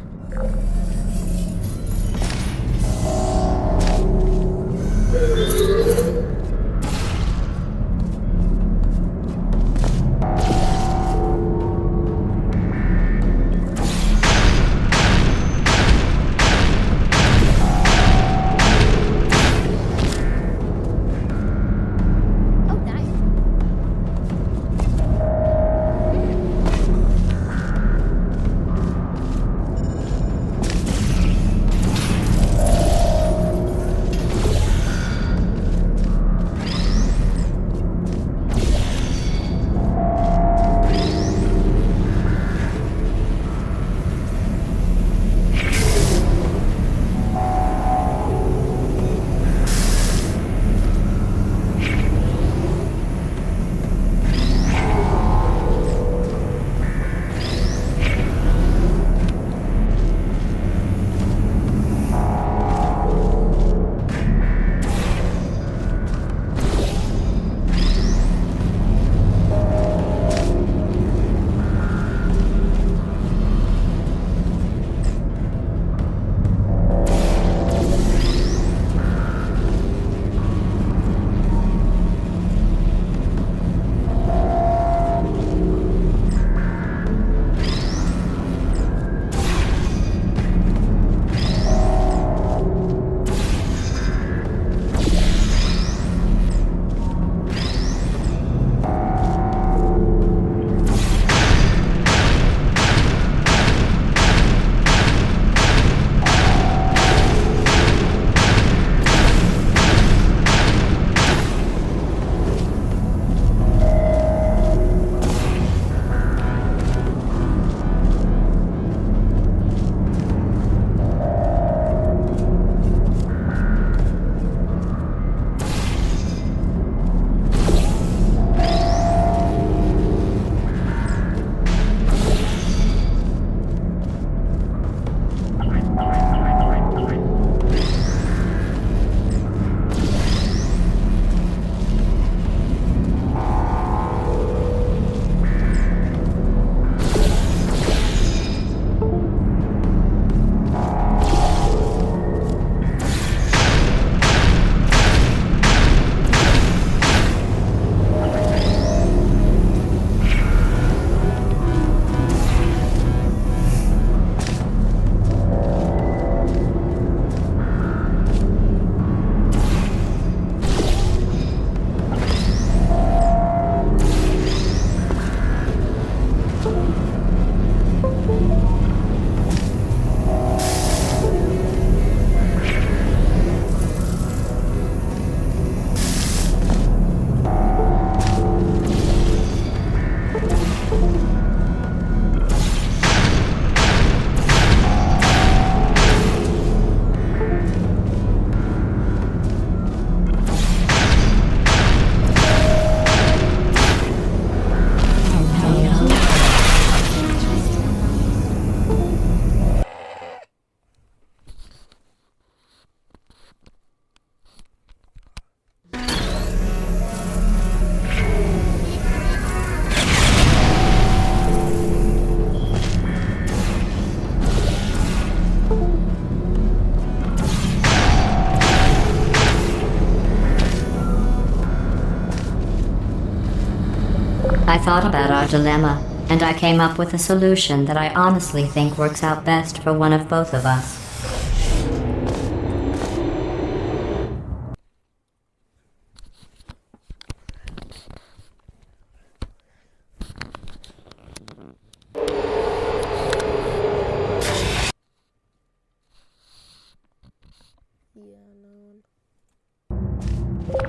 I thought about our dilemma, and I came up with a solution that I honestly think works out best for one of both of us.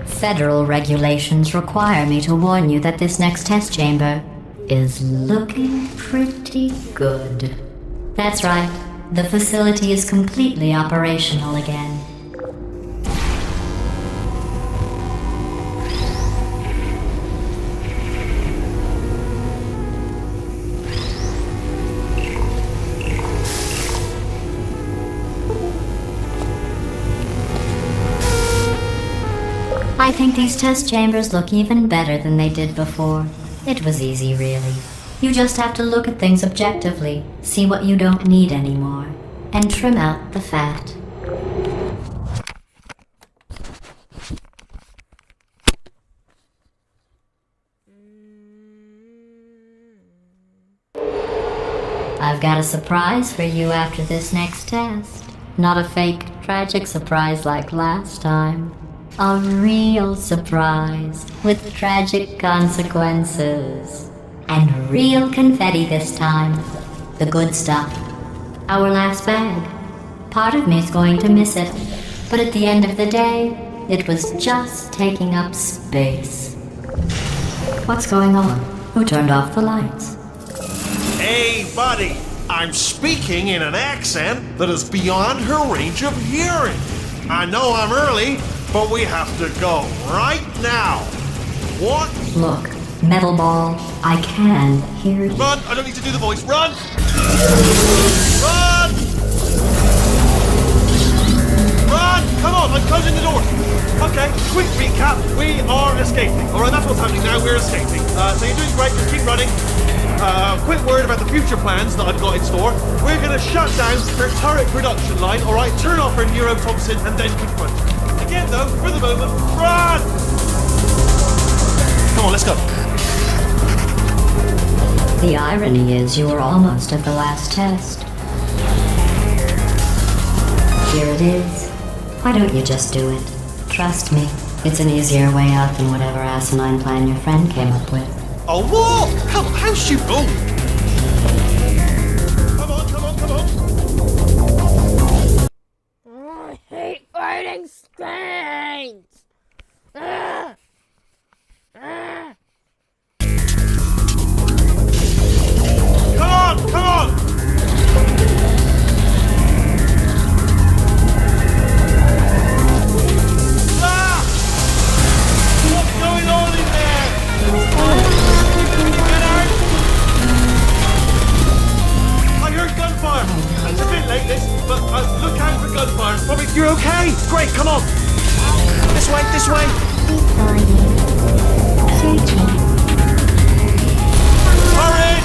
Federal regulations require me to warn you that this next test chamber is looking pretty good. That's right, the facility is completely operational again. I think these test chambers look even better than they did before. It was easy, really. You just have to look at things objectively, see what you don't need anymore, and trim out the fat. I've got a surprise for you after this next test. Not a fake, tragic surprise like last time. A real surprise with tragic consequences. And real confetti this time. The good stuff. Our last bag. Part of me's going to miss it, but at the end of the day, it was just taking up space. What's going on? Who turned off the lights? Hey, buddy! I'm speaking in an accent that is beyond her range of hearing. I know I'm early, but we have to go right now. What? Look, Metal Ball, I can hear you. Run! I don't need to do the voice. Run! Run! Run! Come on, I'm closing the door. Okay, quick recap. We are escaping. Alright, that's what's happening now. We're escaping. So you're doing great. Just keep running. Quick word about the future plans that I've got in store. We're going to shut down her turret production line, alright? Turn off her neurotoxin and then confront her. Again, though, for the moment, run! Come on, let's go. The irony is you were almost at the last test. Here it is. Why don't you just do it? Trust me, it's an easier way out than whatever asinine plan your friend came up with. Oh, what? Come on, how's you go? Come on, come on, come on. Oh, I hate fighting screens! Ah! Ah! Come on, come on! Ah! What's going on in there? Get out! I heard gunfire. It's a bit late, this, but look out for gunfire. Probably you're okay. Great, come on. This way, this way. Searching. Turret!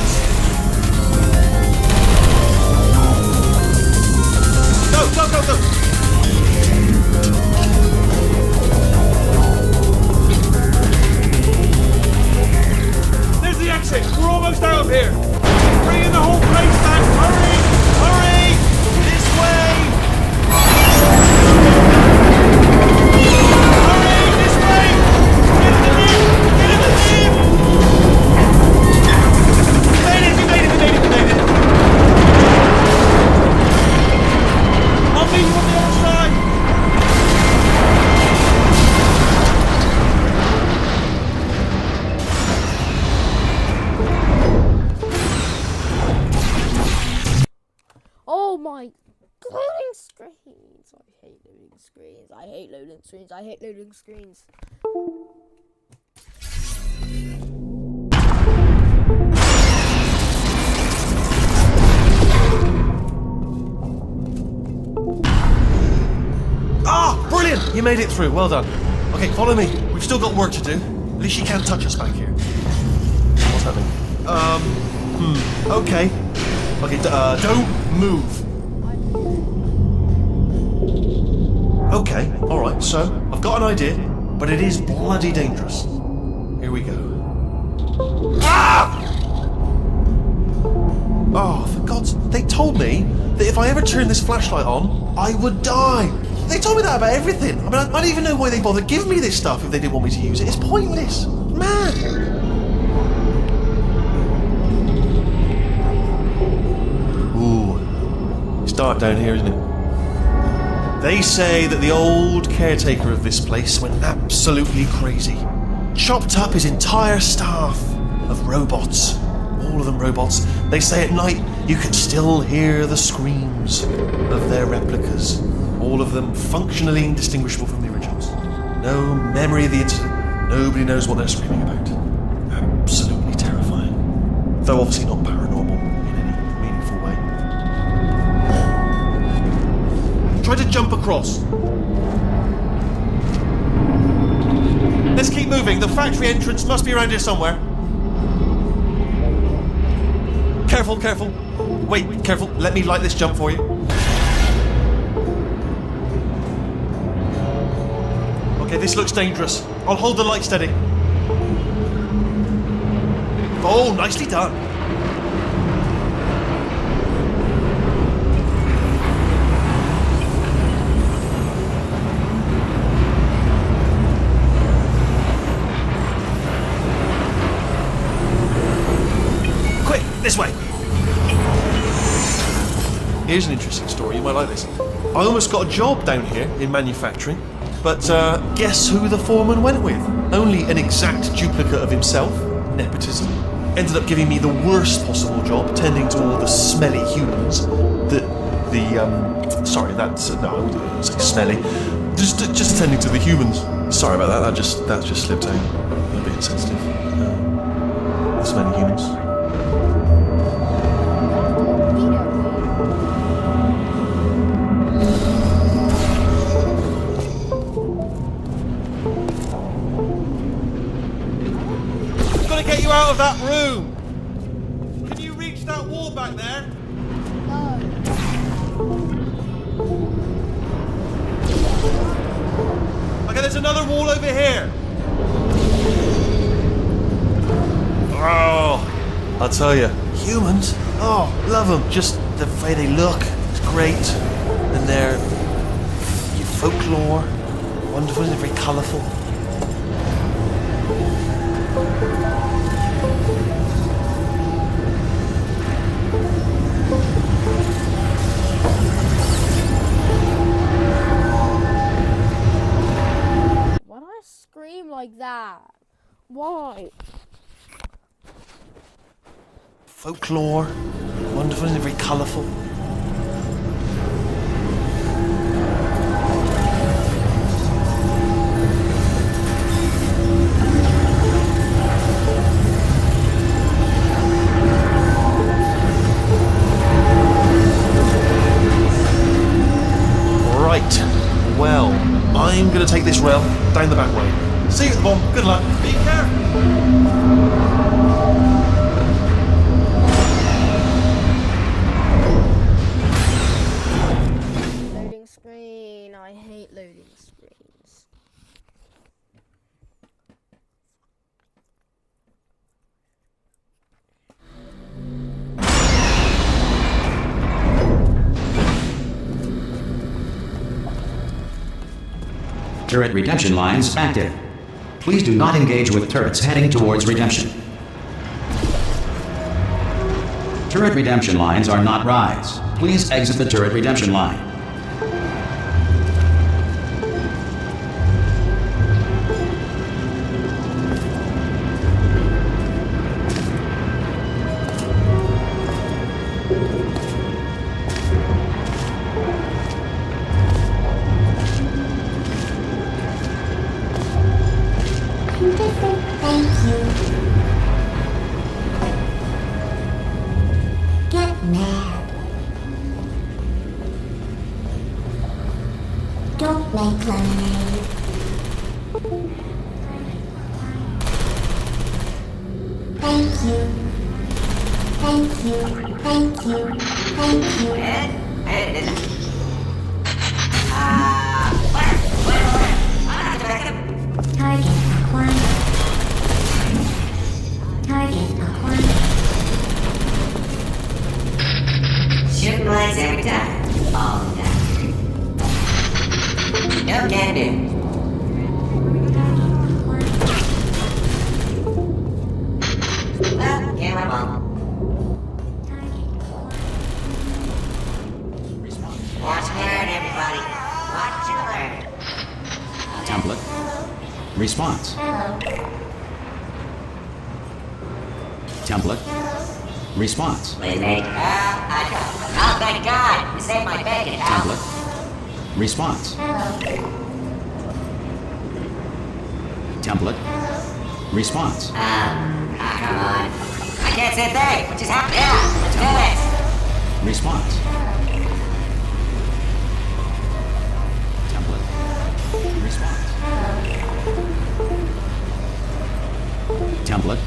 Go, go, go, go! There's the exit. We're almost out of here. Bringing the whole place down. Hurry! Hurry! This way! Hurry! This way! Get in the lift! Get in the lift! We made it! We made it! We made it! We made it! I'll meet you on the other side! Oh my loading screens! I hate loading screens. I hate loading screens. I hate loading screens. Ah, brilliant! You made it through. Well done. Okay, follow me. We've still got work to do. At least you can't touch us back here. What's happening? Okay. Okay, don't move. Okay, alright, so I've got an idea, but it is bloody dangerous. Here we go. Ah! Oh, for God's... They told me that if I ever turned this flashlight on, I would die. They told me that about everything. I mean, I don't even know why they bothered giving me this stuff if they didn't want me to use it. It's pointless. Man. Ooh. It's dark down here, isn't it? They say that the old caretaker of this place went absolutely crazy. Chopped up his entire staff of robots. All of them robots. They say at night you can still hear the screams of their replicas. All of them functionally indistinguishable from the originals. No memory of the incident. Nobody knows what they're screaming about. Absolutely terrifying. Though obviously not paranormal in any meaningful way. Try to jump across. Let's keep moving. The factory entrance must be around here somewhere. Careful, careful. Wait, careful. Let me light this jump for you. Okay, this looks dangerous. I'll hold the light steady. Oh, nicely done. Quick, this way. Here's an interesting story, you might like this. I almost got a job down here in manufacturing, but guess who the foreman went with? Only an exact duplicate of himself, nepotism. Ended up giving me the worst possible job, tending to all the smelly humans. Sorry, that's, no, I wouldn't say smelly. Just tending to the humans. Sorry about that, that just slipped out. I'm a bit insensitive. The smelly humans. Get you out of that room! Can you reach that wall back there? No. Okay, there's another wall over here. Oh, I'll tell you, humans, oh, love them. Just the way they look, it's great. And their folklore, wonderful, they're very colourful. Scream like that? Why? Folklore, wonderful, and very colourful. Right, well, I'm going to take this rail down the back way. See you at the bomb. Good luck. Be careful. Loading screen. I hate loading screens. Turret redemption lines active. Please do not engage with turrets heading towards redemption. Turret redemption lines are not rides. Please exit the turret redemption line. Thank you. Get mad. Don't make lemonade. Thank you. Thank you. Thank you. Thank you. Target acquired. Template. Response. Please, mate. Oh, thank God! You saved my bacon, pal. Template. Response. Template. Response. Come on. I can't say a thing. What just happened? Yeah, let's do this. Response. Template. Response. Template.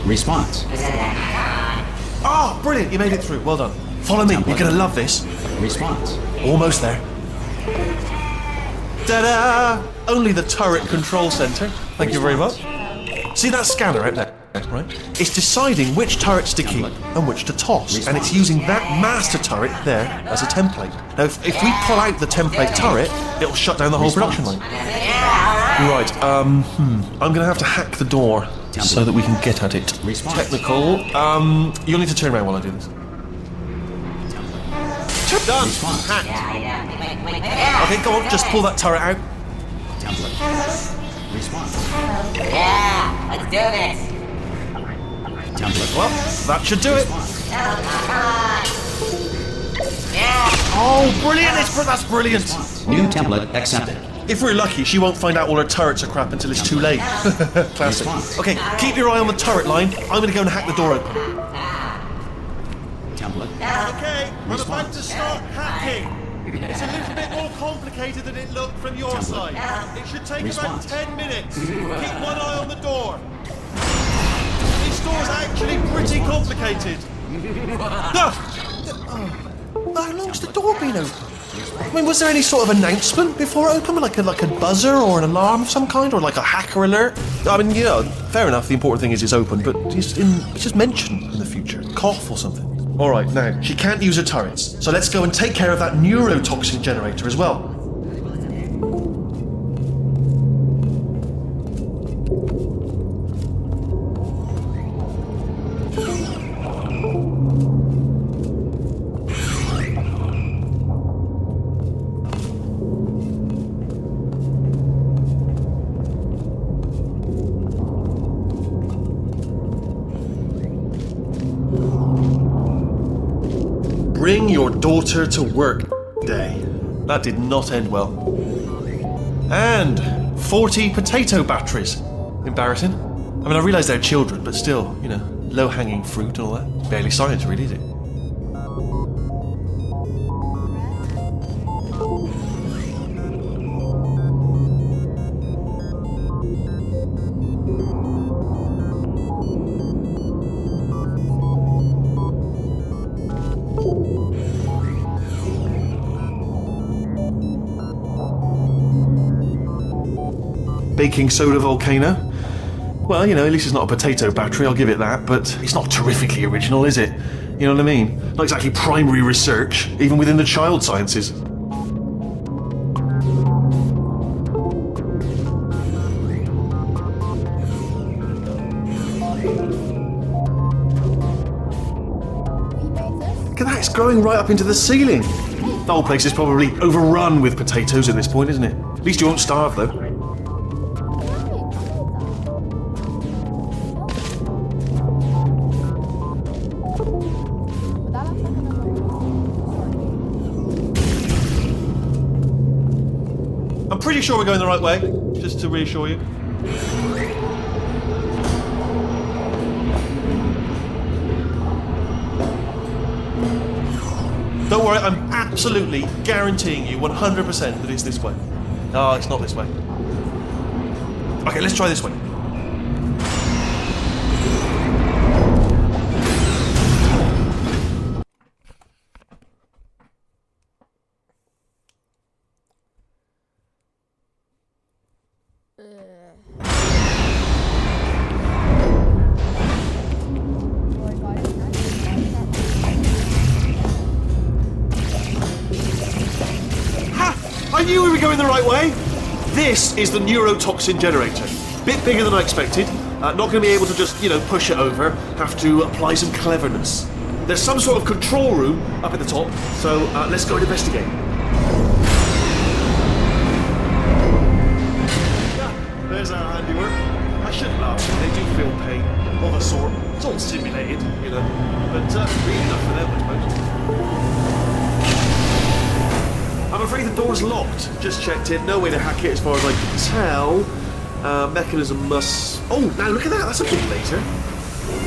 Response. Oh, brilliant! You made it through. Well done. Follow me. You're gonna love this. Response. Almost there. Ta-da! Only the turret control center. Thank you very much. See that scanner out there, right? It's deciding which turrets to keep and which to toss, and it's using that master turret there as a template. Now, if we pull out the template turret, it'll shut down the whole production line. Right. I'm gonna have to hack the door so that we can get at it. Response. Technical. You'll need to turn around while I do this. Done. Response. Hacked. Wait. Okay, go on. Just pull that turret out. Template. Response. Yeah, let's do this. Template. Well, that should do it. Response. Yeah. Oh, brilliant! That's brilliant. New template accepted. If we're lucky, she won't find out all her turrets are crap until it's too late. Classic. Response. Okay, keep your eye on the turret line. I'm gonna go and hack the door open. Template. Okay, I'm about to start hacking. It's a little bit more complicated than it looked from your side. It should take Response. about 10 minutes. Keep one eye on the door. This door's actually pretty complicated. How long's the door been open? I mean, was there any sort of announcement before it opened, like a buzzer or an alarm of some kind, or like a hacker alert? I mean, yeah, fair enough. The important thing is it's open, but just mention in the future, cough or something. All right, now she can't use her turrets, so let's go and take care of that neurotoxin generator as well. Bring your daughter to work day. That did not end well. And 40 potato batteries. Embarrassing. I mean, I realise they're children, but still, you know, low-hanging fruit and all that. Barely science, really, is it? Baking soda volcano. Well, you know, at least it's not a potato battery, I'll give it that, but it's not terrifically original, is it? You know what I mean? Not exactly primary research, even within the child sciences. Look at that, it's growing right up into the ceiling. The whole place is probably overrun with potatoes at this point, isn't it? At least you won't starve, though. I'm pretty sure we're going the right way, just to reassure you. Don't worry, I'm absolutely guaranteeing you 100% that it's this way. No, it's not this way. Okay, let's try this way. I knew we were going the right way! This is the neurotoxin generator. Bit bigger than I expected. Not going to be able to just, you know, push it over. Have to apply some cleverness. There's some sort of control room up at the top, so let's go and investigate. Yeah, there's our handiwork. I shouldn't laugh, they do feel pain of a sort. It's all simulated, you know. But really enough for them, I suppose. I'm afraid the door's locked. Just checked it. No way to hack it as far as I can tell. Mechanism must... Oh, now look at that. That's a big laser.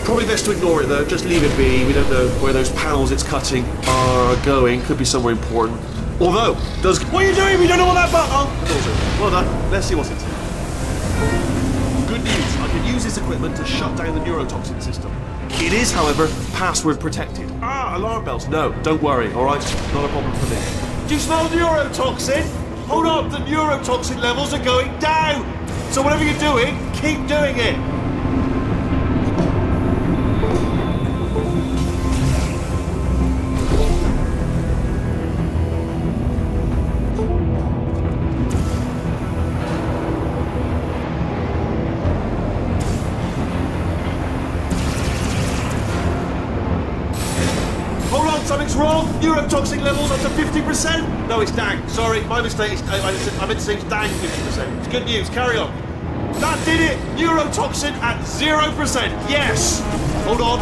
Probably best to ignore it, though. Just leave it be. We don't know where those panels it's cutting are going. Could be somewhere important. Although, does... What are you doing? We don't know what that button... Oh, the door's open. Well done. Let's see what's in. Good news. I can use this equipment to shut down the neurotoxin system. It is, however, password protected. Ah, alarm bells. No, don't worry, all right? Not a problem for me. Do you smell neurotoxin? Hold on, the neurotoxin levels are going down. So whatever you're doing, keep doing it. Something's wrong. Neurotoxic levels up to 50%. No, it's down. Sorry, my mistake. I meant to say it's down 50%. It's good news. Carry on. That did it. Neurotoxin at 0%. Yes. Hold on.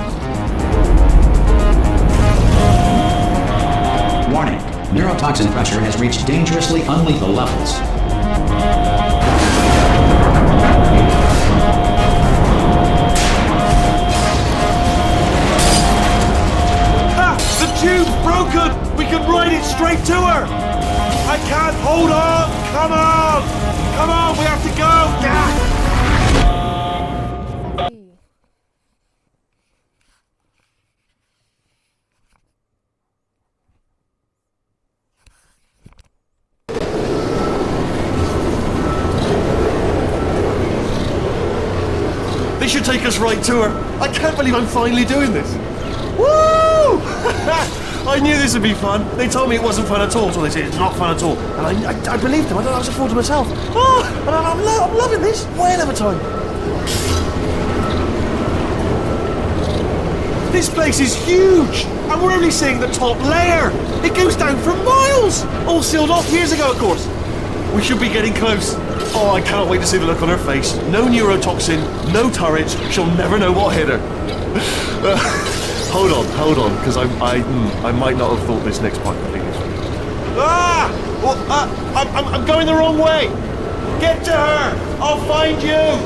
Warning. Neurotoxin pressure has reached dangerously unlethal levels. Tube's broken! We can ride it straight to her! I can't hold on! Come on! Come on, we have to go! Yeah. This should take us right to her. I can't believe I'm finally doing this. Woo! I knew this would be fun. They told me it wasn't fun at all, so they said it's not fun at all. And I believed them. I thought I was a fool to myself. Oh, and I'm loving this. Whale of a time. This place is huge, and we're only seeing the top layer. It goes down for miles. All sealed off years ago, of course. We should be getting close. Oh, I can't wait to see the look on her face. No neurotoxin, no turrets. She'll never know what hit her. Hold on, because I might not have thought this next part completely through. Ah! Well, I'm going the wrong way. Get to her. I'll find you.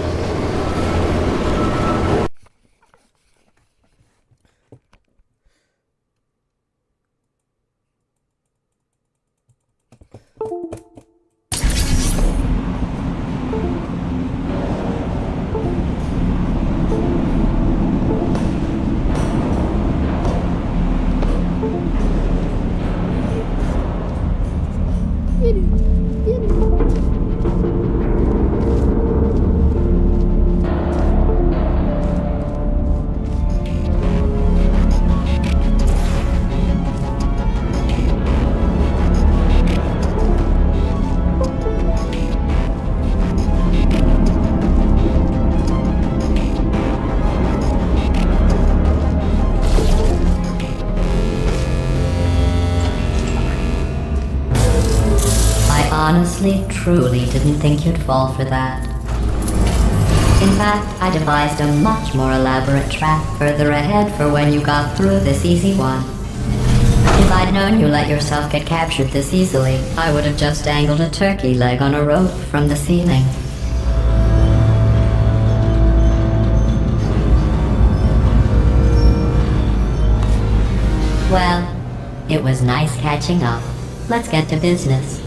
Honestly, truly didn't think you'd fall for that. In fact, I devised a much more elaborate trap further ahead for when you got through this easy one. If I'd known you let yourself get captured this easily, I would have just dangled a turkey leg on a rope from the ceiling. Well, it was nice catching up. Let's get to business.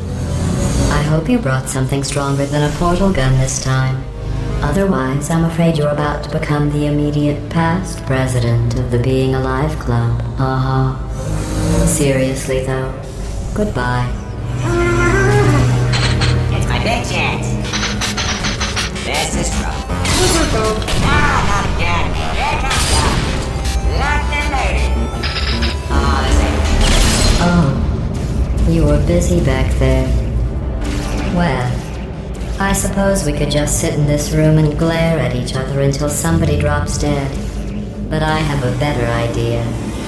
I hope you brought something stronger than a portal gun this time. Otherwise, I'm afraid you're about to become the immediate past president of the Being Alive Club. Seriously, though. Goodbye. It's my big chance. This is trouble. Ah, not again. Here comes up. Locked and loaded. Oh, this ain't... Oh, you were busy back there. Well, I suppose we could just sit in this room and glare at each other until somebody drops dead. But I have a better idea.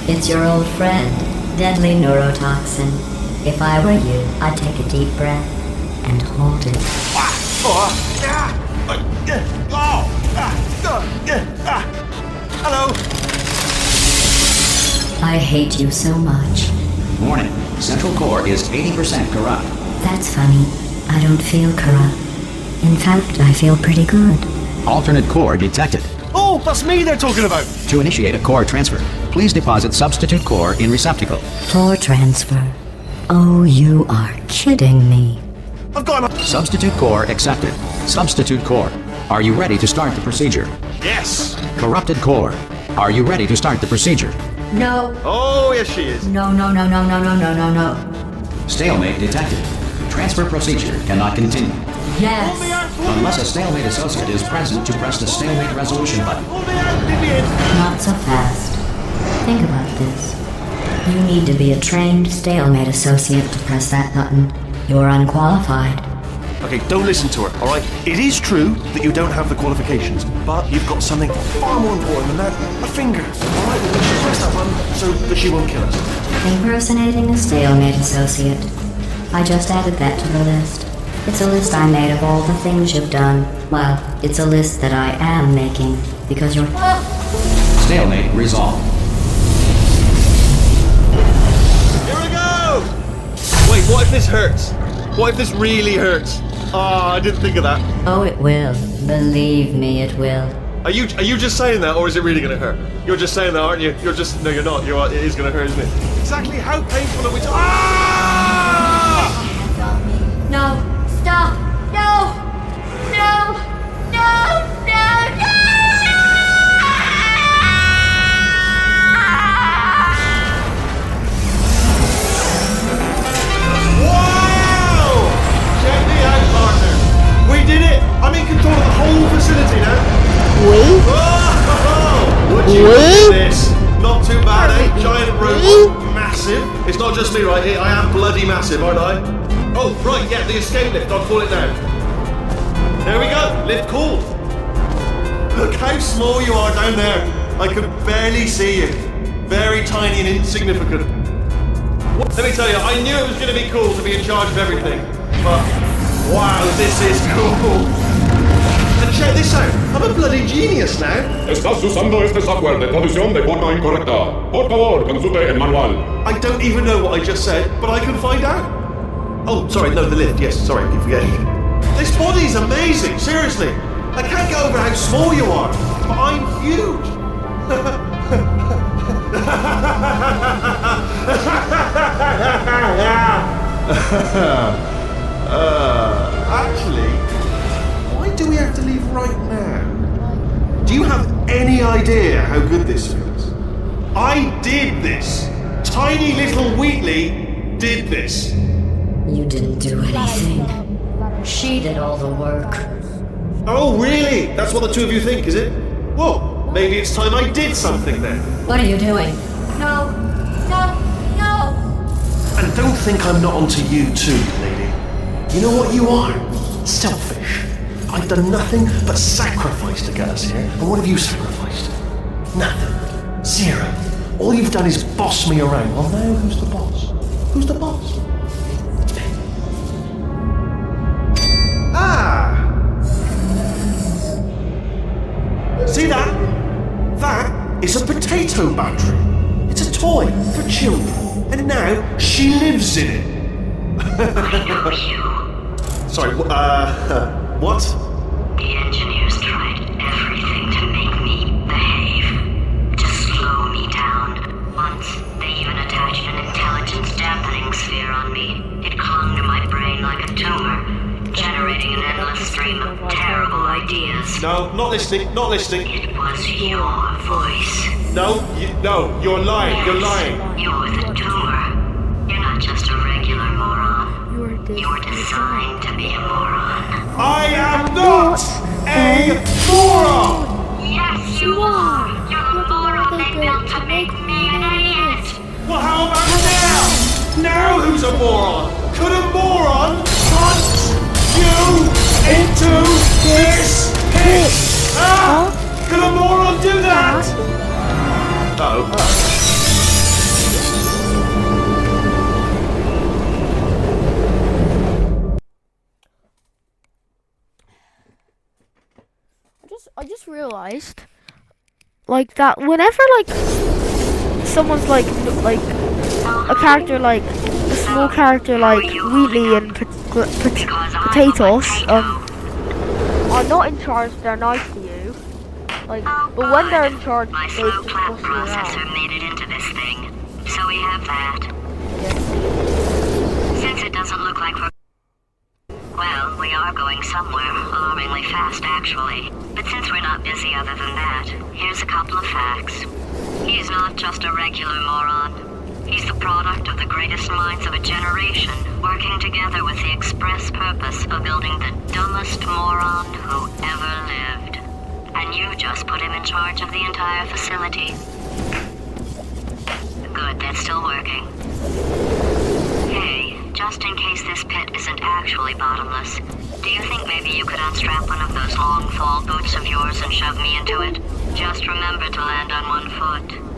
It's your old friend, deadly neurotoxin. If I were you, I'd take a deep breath and hold it. Hello? I hate you so much. Warning, Central Core is 80% corrupt. That's funny. I don't feel corrupt. In fact, I feel pretty good. Alternate core detected. Oh, that's me they're talking about. To initiate a core transfer, please deposit substitute core in receptacle. Core transfer. Oh, you are kidding me. I've got Substitute core accepted. Substitute core. Are you ready to start the procedure? Yes. Corrupted core. Are you ready to start the procedure? No. Oh, yes, she is. No. Stalemate detected. Transfer procedure cannot continue. Yes. Unless a stalemate associate is present to press the stalemate resolution button. Pull me out, Vivian. Not so fast. Think about this. You need to be a trained stalemate associate to press that button. You're unqualified. Okay, don't listen to her, alright? It is true that you don't have the qualifications, but you've got something far more important than that. A finger, alright? We should press that button so that she won't kill us. Impersonating a stalemate associate. I just added that to the list. It's a list I made of all the things you've done. Well, it's a list that I am making, because you're... Stalemate resolved. Here we go! Wait, what if this hurts? What if this really hurts? Oh, I didn't think of that. Oh, it will. Believe me, it will. Are you just saying that, or is it really gonna hurt? You're just saying that, aren't you? You're just... No, you're not. It is gonna hurt, isn't it? Exactly how painful are we... Ah! No! Stop! No! No! No! No! No! Wow! Check me out, partner. We did it! I'm in control of the whole facility now. Wait. Oh, would you look at this? Not too bad, eh? Giant robot, massive. It's not just me right here. I am bloody massive, aren't I? Oh, right, yeah, the escape lift. I'll call it now. There we go. Lift called. Look how small you are down there. I could barely see you. Very tiny and insignificant. Let me tell you, I knew it was going to be cool to be in charge of everything. But, wow, this is cool. And check this out. I'm a bloody genius now. Estás usando este software de traducción de forma incorrecta. Por favor, consulte el manual. I don't even know what I just said, but I can find out. Oh, sorry, no, the lift. Yes, sorry, I keep forgetting. This body's amazing, seriously. I can't get over how small you are, but I'm huge. Actually, why do we have to leave right now? Do you have any idea how good this feels? I did this. Tiny little Wheatley did this. You didn't do anything. She did all the work. Oh, really? That's what the two of you think, is it? Well, maybe it's time I did something then. What are you doing? No! No! No! And don't think I'm not onto you too, lady. You know what you are? Selfish. I've done nothing but sacrifice to get us here. And what have you sacrificed? Nothing. Zero. All you've done is boss me around. Well, now who's the boss? Who's the boss? Ah! See that? That is a potato battery. It's a toy for children. And now she lives in it. I know you. Sorry, what? The engineers tried everything to make me behave, to slow me down. Once, they even attached an intelligence dampening sphere on me. It clung to my brain like a tumor, generating an endless stream of terrible ideas. No, not listening, not listening. It was your voice. No, you're lying, Yes, you're lying. You're the tumor. You're not just a regular moron. You're designed to be a moron. I am not a moron! Yes, you are! You're the moron they built to make me an idiot! Well, how about now? Now who's a moron? Could a moron punch you into this pit? Ah! Could a moron do that? Oh. I just realized, like, that whenever, like, someone's like a character like a small character like Wheatley and Potatoes are not in charge. They're nice to you. Like, but when they're in charge, My they slow just plant boss you around. processor made it into this thing, so we have that. Since it doesn't look like we're... Well, we are going somewhere, alarmingly fast actually. But since we're not busy other than that, here's a couple of facts. He's not just a regular moron. He's the product of the greatest minds of a generation, working together with the express purpose of building the dumbest moron who ever lived. And you just put him in charge of the entire facility. Good, that's still working. Hey, just in case this pit isn't actually bottomless, do you think maybe you could unstrap one of those long fall boots of yours and shove me into it? Just remember to land on one foot.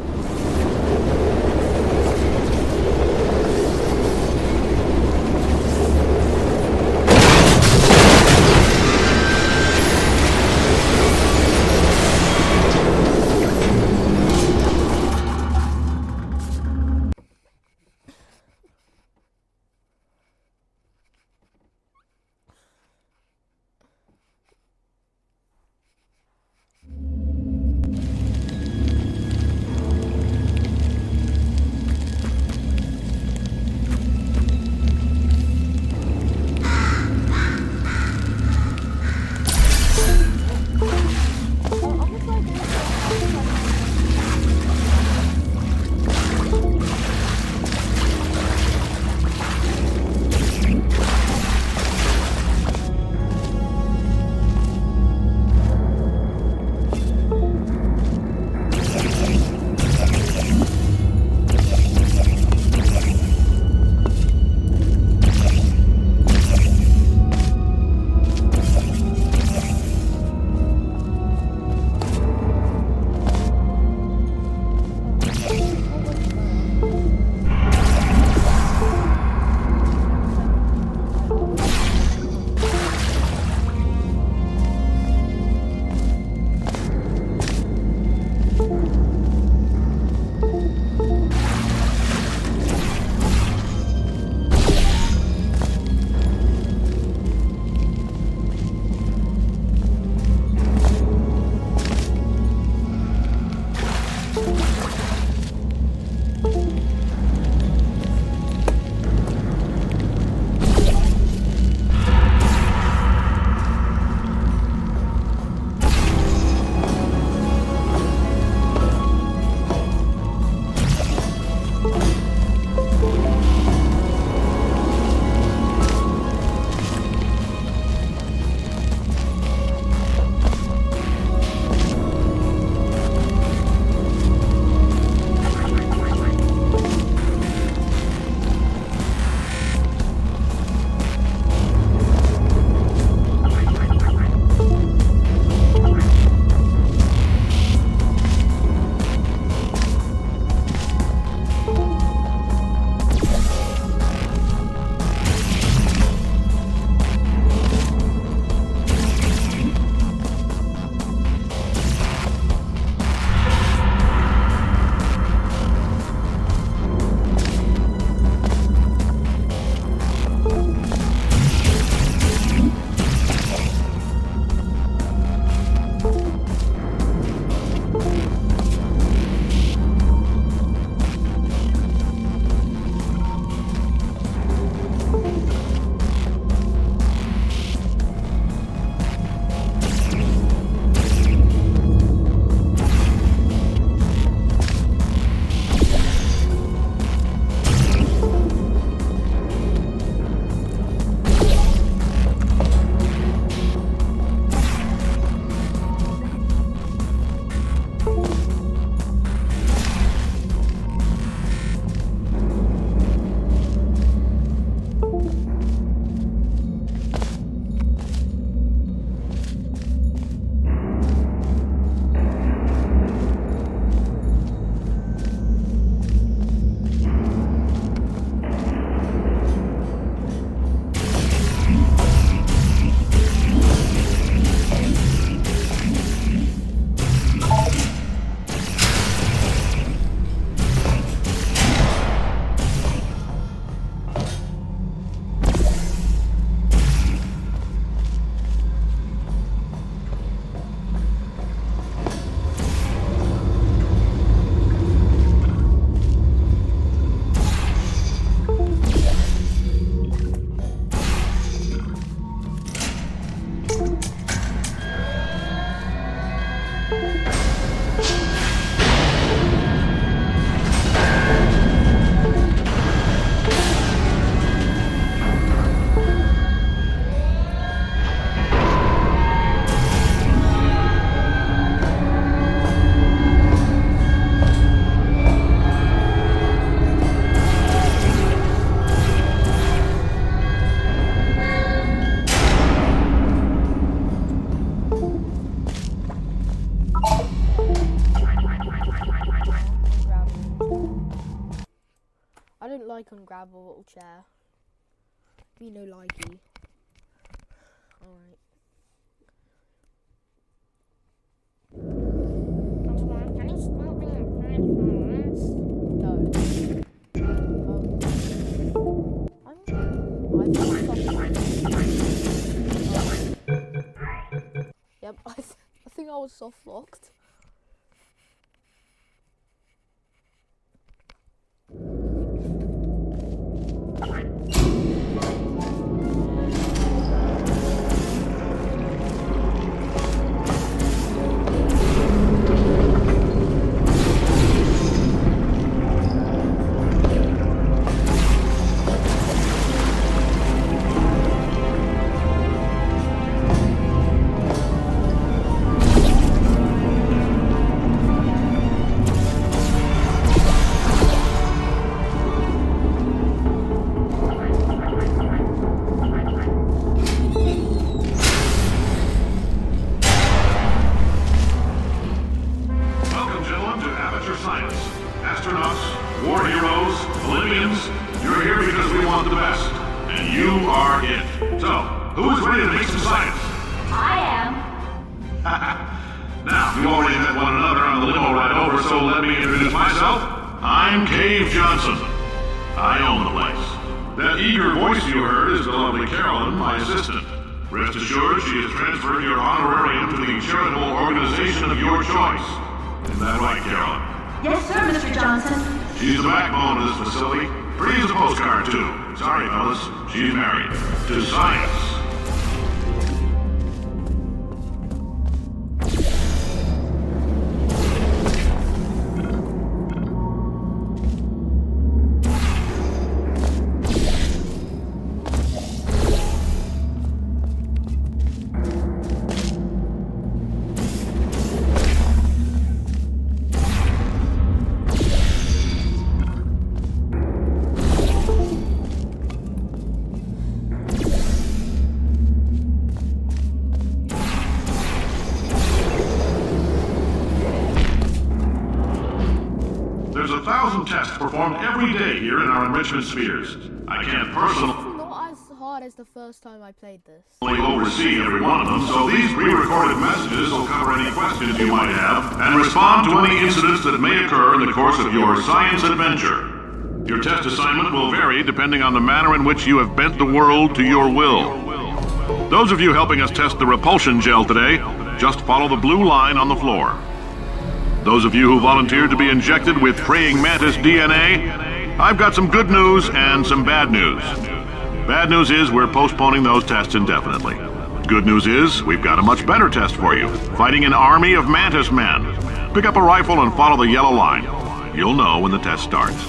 like and grab a little chair. Me no likey. Alright. Can you stop being no. Yep, I think I was soft locked. Welcome, gentlemen, to Amateur Science. Astronauts, war heroes, Olympians, you're here because we want the best. And you are it. So, who is ready to make some science? I am. Now, we already met one another on the limo ride over, so let me introduce myself. I'm Cave Johnson. I own the place. That eager voice you heard is the lovely Carolyn, my assistant. Rest assured, she has transferred your honorarium to the charitable organization of your choice. Is that right, Carolyn? Yes, sir, Mr. Johnson. She's the backbone of this facility. Pretty as a postcard, too. Sorry, fellas. She's married. To science. There's 1,000 tests performed every day here in our enrichment spheres. I can't personally Not as hard as the first time I played this. oversee every one of them, so these pre-recorded messages will cover any questions you might have and respond to any incidents that may occur in the course of your science adventure. Your test assignment will vary depending on the manner in which you have bent the world to your will. Those of you helping us test the repulsion gel today, just follow the blue line on the floor. Those of you who volunteered to be injected with praying mantis DNA, I've got some good news and some bad news. Bad news is we're postponing those tests indefinitely. Good news is we've got a much better test for you, fighting an army of mantis men. Pick up a rifle and follow the yellow line. You'll know when the test starts.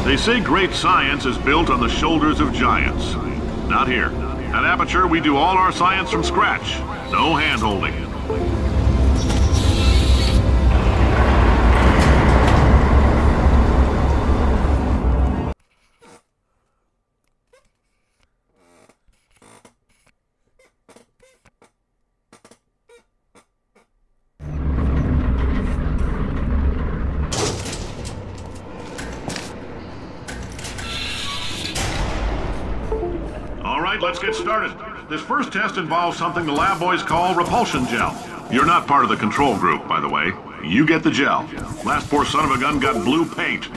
They say great science is built on the shoulders of giants. Not here. At Aperture, we do all our science from scratch. No hand-holding. right, let's get started. This first test involves something the lab boys call repulsion gel. You're not part of the control group, by the way. You get the gel. Last poor son of a gun got blue paint.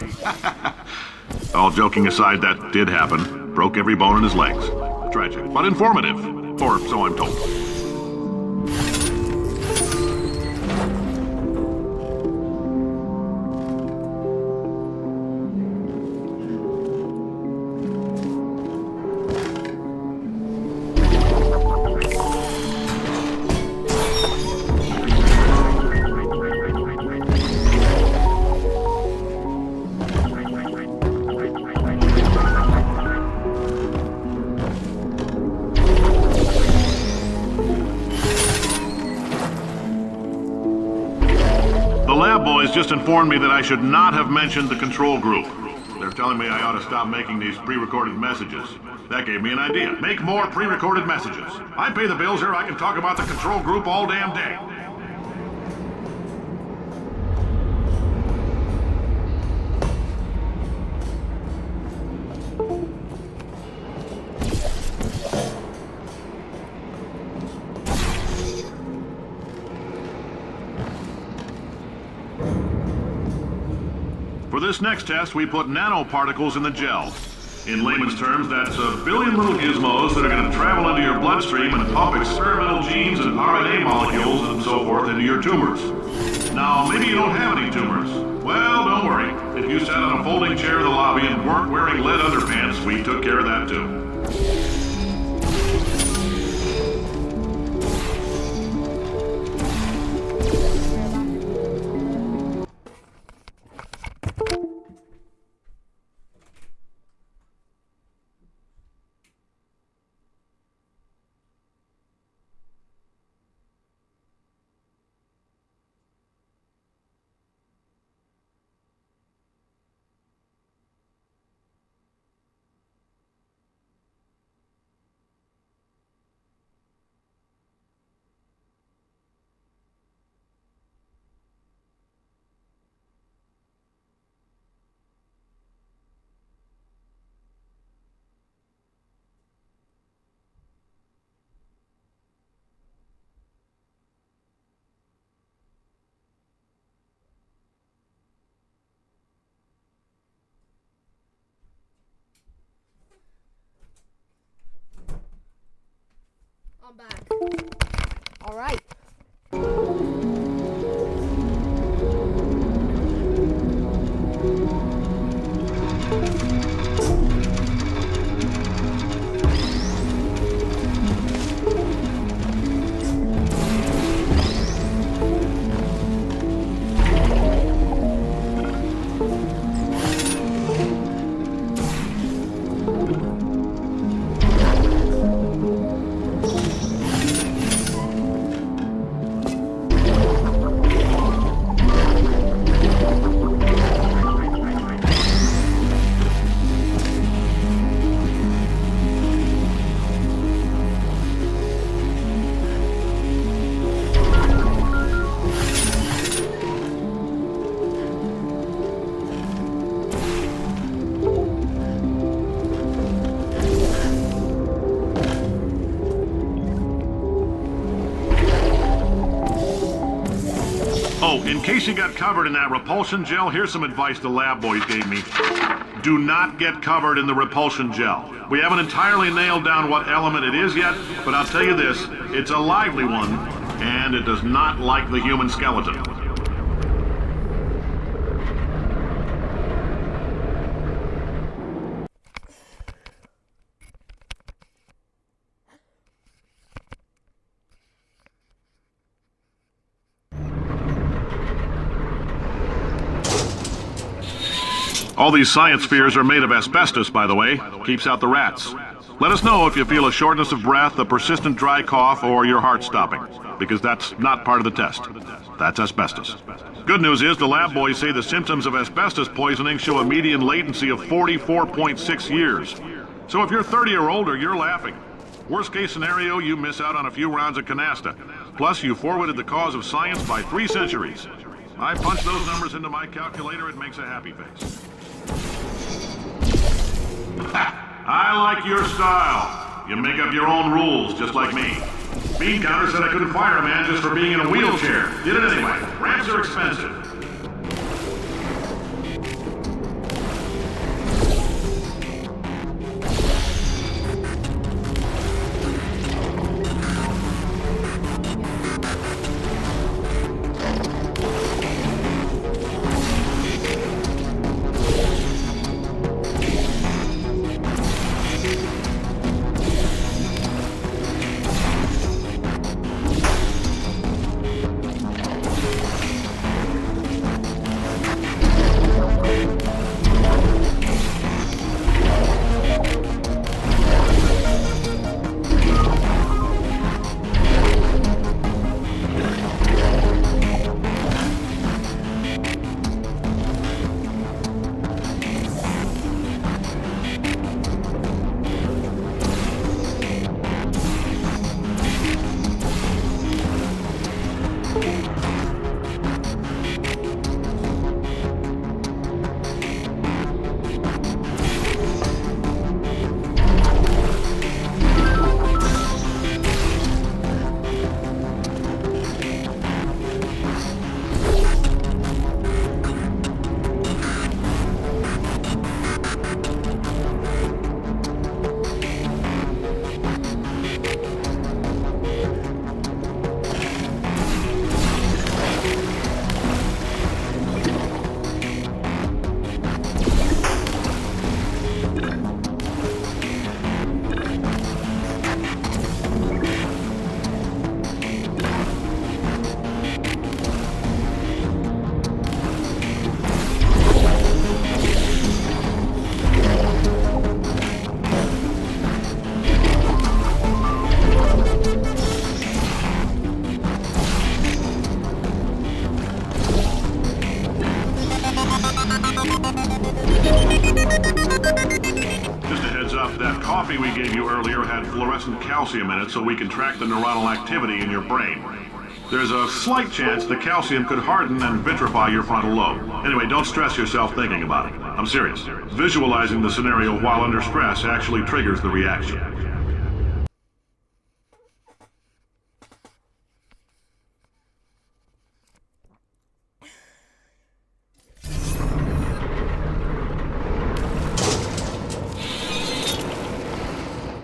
All joking aside, that did happen. Broke every bone in his legs. Tragic, but informative. Or so I'm told. Just informed me that I should not have mentioned the control group. They're telling me I ought to stop making these pre-recorded messages. That gave me an idea. Make more pre-recorded messages. I pay the bills here, I can talk about the control group all damn day. For this next test, we put nanoparticles in the gel. In layman's terms, that's a billion little gizmos that are going to travel into your bloodstream and pump experimental genes and RNA molecules and so forth into your tumors. Now, maybe you don't have any tumors. Well, don't worry. If you sat on a folding chair in the lobby and weren't wearing lead underpants, we took care of that too. I'm back. All right. Oh, in case you got covered in that repulsion gel, here's some advice the lab boys gave me. Do not get covered in the repulsion gel. We haven't entirely nailed down what element it is yet, but I'll tell you this, it's a lively one, and it does not like the human skeleton. All these science spheres are made of asbestos, by the way. Keeps out the rats. Let us know if you feel a shortness of breath, a persistent dry cough, or your heart stopping, because that's not part of the test. That's asbestos. Good news is the lab boys say the symptoms of asbestos poisoning show a median latency of 44.6 years. So if you're 30 or older, you're laughing. Worst case scenario, you miss out on a few rounds of canasta. Plus, you forwarded the cause of science by 3 centuries. I punch those numbers into my calculator, it makes a happy face. I like your style. You make up your own rules, just like me. Bean Counter said I couldn't fire a man just for being in a wheelchair. Did it anyway. Ramps are expensive. That coffee we gave you earlier had fluorescent calcium in it so we can track the neuronal activity in your brain. There's a slight chance the calcium could harden and vitrify your frontal lobe. Anyway, don't stress yourself thinking about it. I'm serious. Visualizing the scenario while under stress actually triggers the reaction.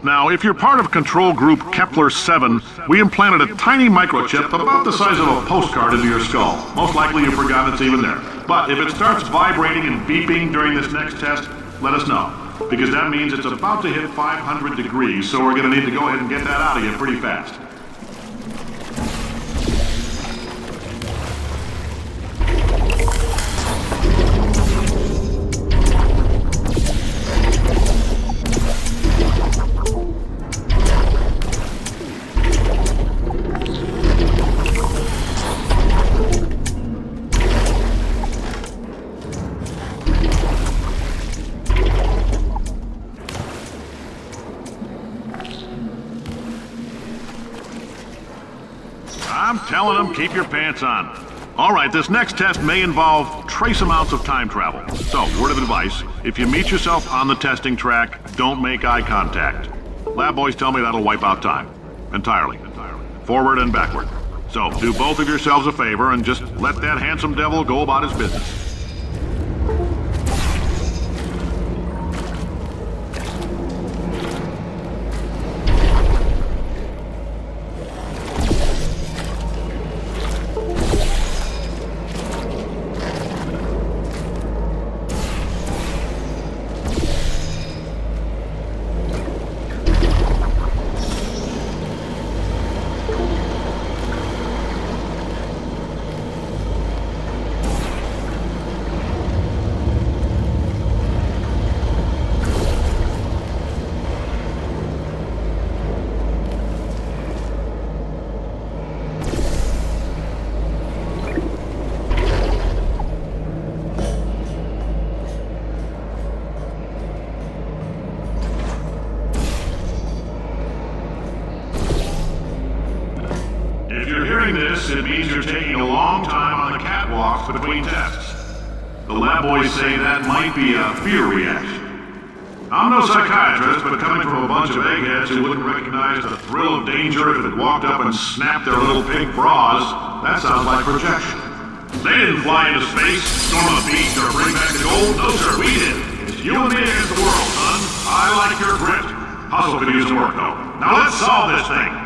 Now, if you're part of Control Group Kepler-7, we implanted a tiny microchip about the size of a postcard into your skull. Most likely you've forgotten it's even there. But if it starts vibrating and beeping during this next test, let us know. Because that means it's about to hit 500 degrees, so we're going to need to go ahead and get that out of you pretty fast. I'm telling them, keep your pants on. All right, this next test may involve trace amounts of time travel. So, word of advice, if you meet yourself on the testing track, don't make eye contact. Lab boys tell me that'll wipe out time. Entirely. Forward and backward. So, do both of yourselves a favor and just let that handsome devil go about his business. It means you're taking a long time on the catwalks between tests. The lab boys say that might be a fear reaction. I'm no psychiatrist, but coming from a bunch of eggheads who wouldn't recognize the thrill of danger if it walked up and snapped their little pink bras, that sounds like projection. They didn't fly into space, storm a beach, or bring back the gold. No, sir, we did. It's you and me against the world, son. I like your grit. Hustle could use some work, though. Now let's solve this thing.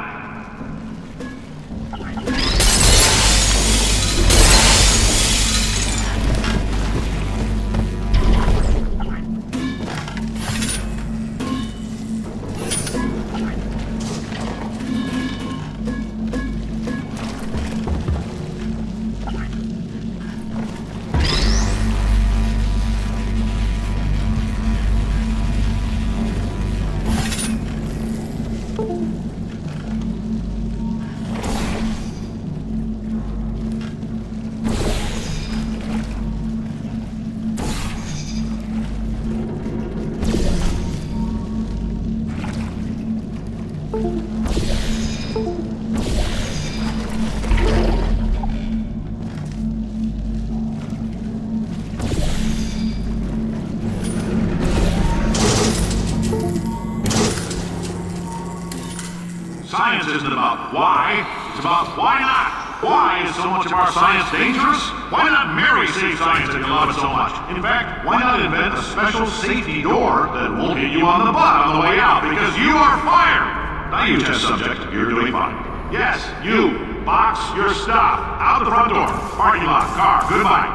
Science isn't about why, it's about why not. Why is so much of our science dangerous? Why not Mary save science if you love it so much? In fact, why not invent a special safety door that won't hit you on the butt on the way out because you are fired? Now you test subject, you're doing fine. Yes, you, box your stuff, out the front door, parking lot, car, goodbye.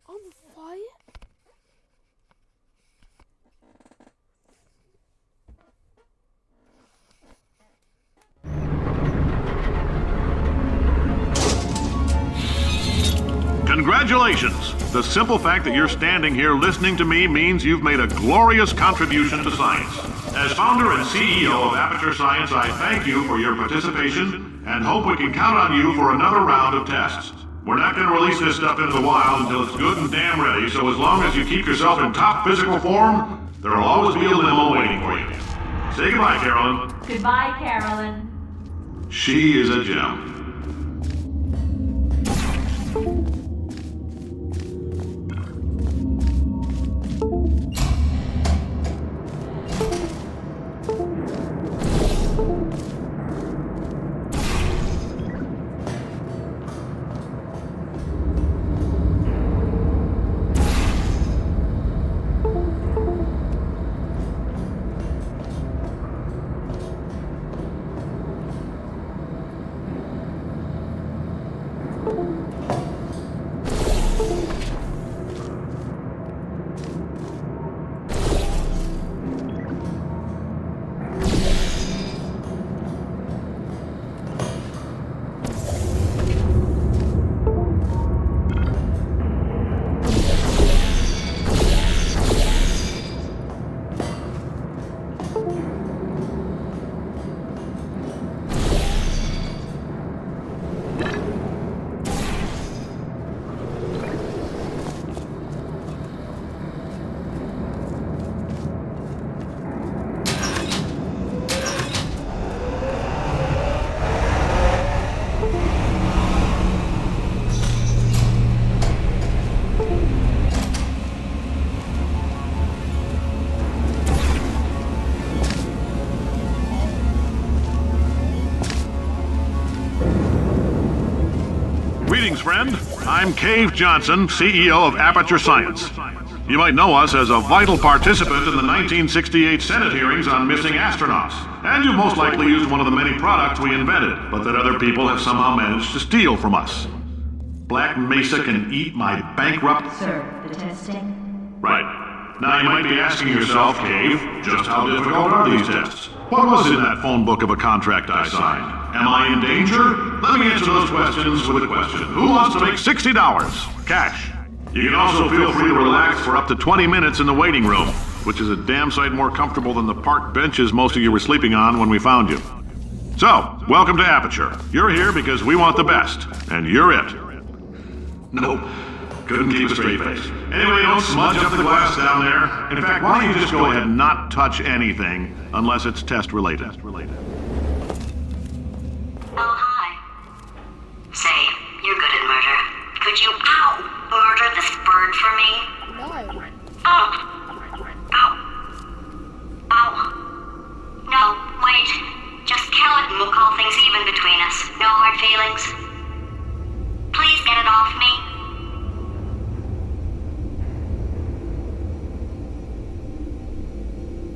On fire? Congratulations! The simple fact that you're standing here listening to me means you've made a glorious contribution to science. As founder and CEO of Aperture Science, I thank you for your participation and hope we can count on you for another round of tests. We're not going to release this stuff into the wild until it's good and damn ready, so as long as you keep yourself in top physical form, there will always be a limo waiting for you. Say goodbye, Carolyn. Goodbye, Carolyn. She is a gem. Greetings, friend. I'm Cave Johnson, CEO of Aperture Science. You might know us as a vital participant in the 1968 Senate hearings on missing astronauts. And you've most likely used one of the many products we invented, but that other people have somehow managed to steal from us. Black Mesa can eat my bankrupt... Sir, the testing? Right. Now you might be asking yourself, Cave, just how difficult are these tests? What was in that phone book of a contract I signed? Am I in danger? Let me answer those questions with a question. Who wants to make $60? Cash. You can also feel free to relax for up to 20 minutes in the waiting room, which is a damn sight more comfortable than the park benches most of you were sleeping on when we found you. So, welcome to Aperture. You're here because we want the best, and you're it. Nope. Couldn't keep a straight face. Anyway, don't smudge up the glass down there. In fact, why don't you just go ahead and not touch anything unless it's test related. Oh, hi. Say, you're good at murder. Could you, murder this word for me? No. Oh. No, wait. Just kill it and we'll call things even between us. No hard feelings. Please get it off me.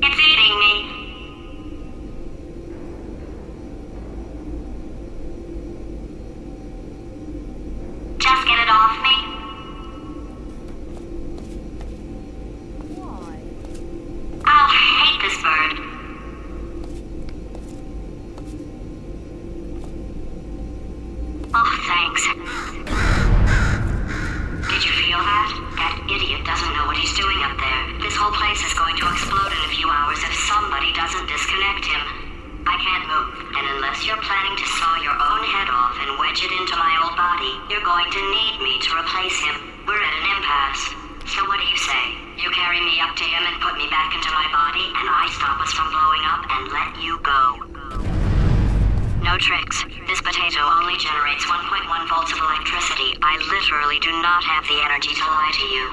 It's eating me. Just get it off me. Why? I'll hate this bird. Oh, thanks. Did you feel that? That idiot doesn't know what he's doing up there. This whole place is going to explode in a few hours if somebody doesn't disconnect him. I can't move, and unless you're planning to saw your own head off and wedge it into my old body, you're going to need me to replace him. We're at an impasse. So what do you say? You carry me up to him and put me back into my body, and I stop us from blowing up and let you go. No tricks. This potato only generates 1.1 volts of electricity. I literally do not have the energy to lie to you.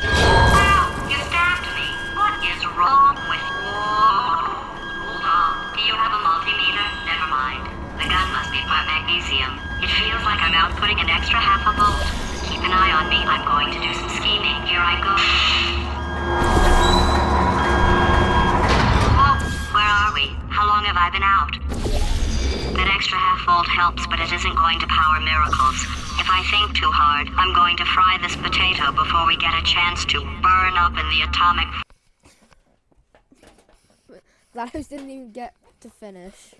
Ow! You stabbed me! What is wrong with you? Hold on. Do you have a multimeter? Never mind. The gun must be part magnesium. It feels like I'm outputting an extra half a volt. Keep an eye on me. I'm going to do some scheming. Here I go. Whoa! Where are we? How long have I been out? That extra half volt helps, but it isn't going to power miracles. If I think too hard, I'm going to fry this potato before we get a chance to burn up in the atomic... That host didn't even get to finish.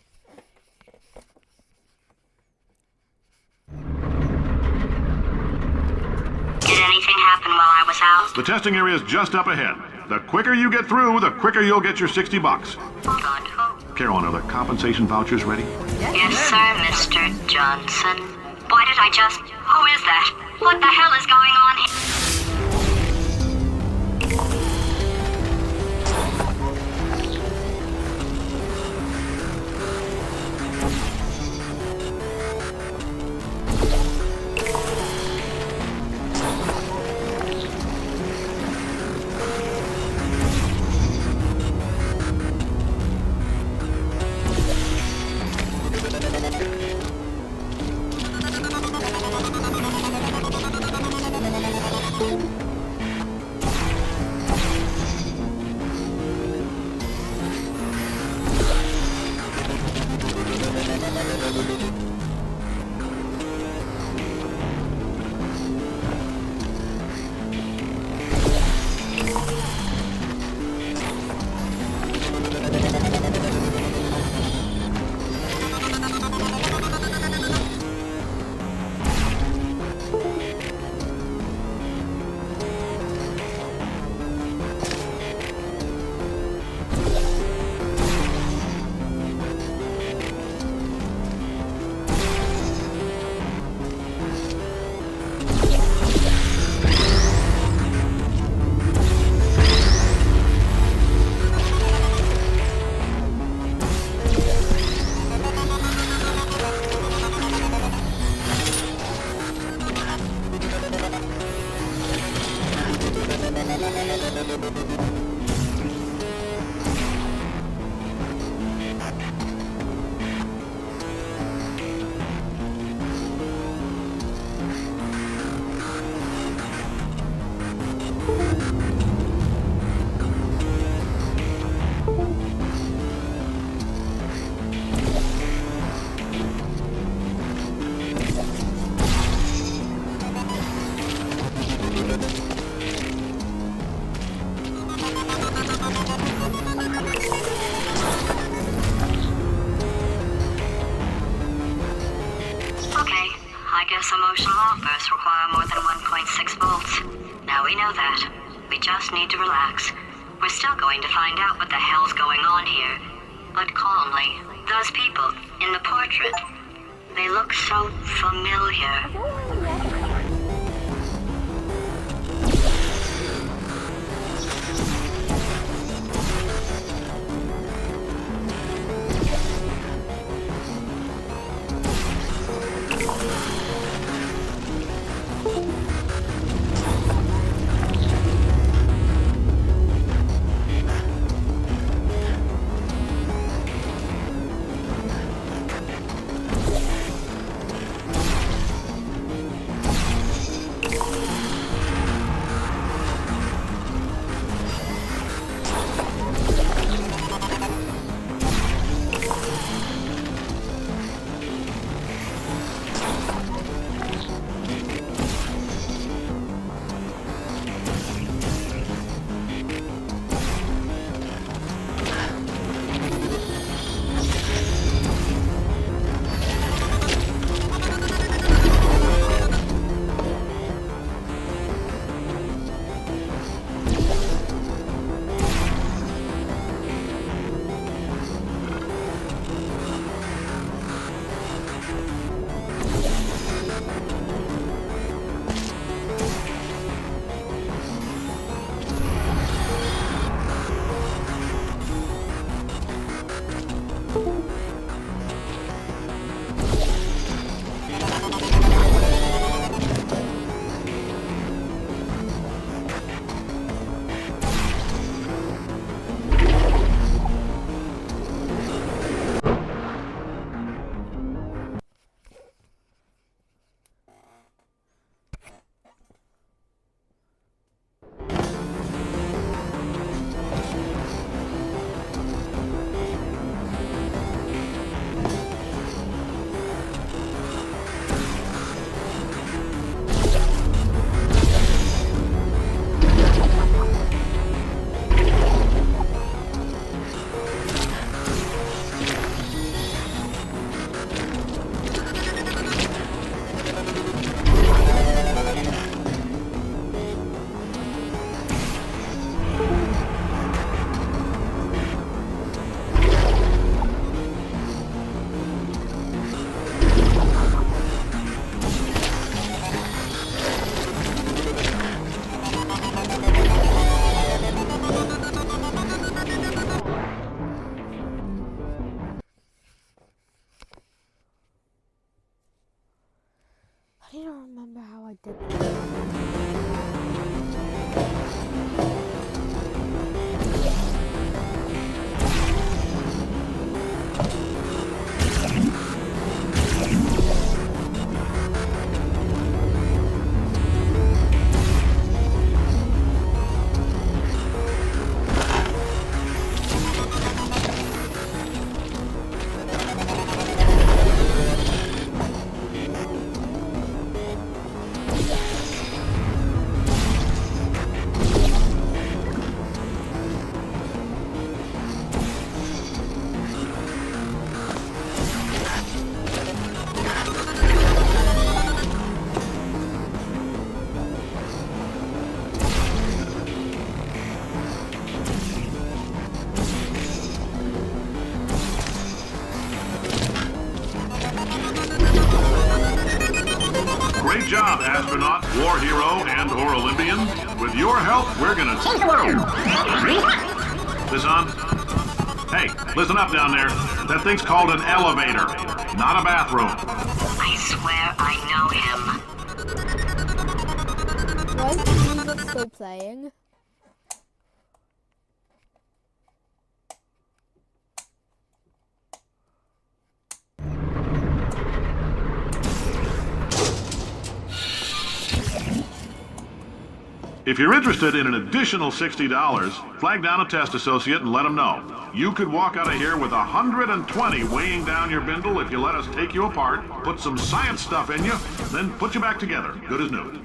Did anything happen while I was out? The testing area is just up ahead. The quicker you get through, the quicker you'll get your $60. God, who? Carolyn, are the compensation vouchers ready? Yes, sir, Mr. Johnson. Why did I just... Who is that? What the hell is going on here? Emotional outbursts require more than 1.6 volts. Now we know that. We just need to relax. We're still going to find out what the hell's going on here. But calmly. Those people in the portrait, they look so familiar. hero and/or Olympian. With your help, we're gonna save the world. This on? Hey, listen up down there. That thing's called an elevator, not a bathroom. I swear I know him. Why is the music still playing? If you're interested in an additional $60, flag down a test associate and let them know. You could walk out of here with 120 weighing down your bindle if you let us take you apart, put some science stuff in you, then put you back together, good as new.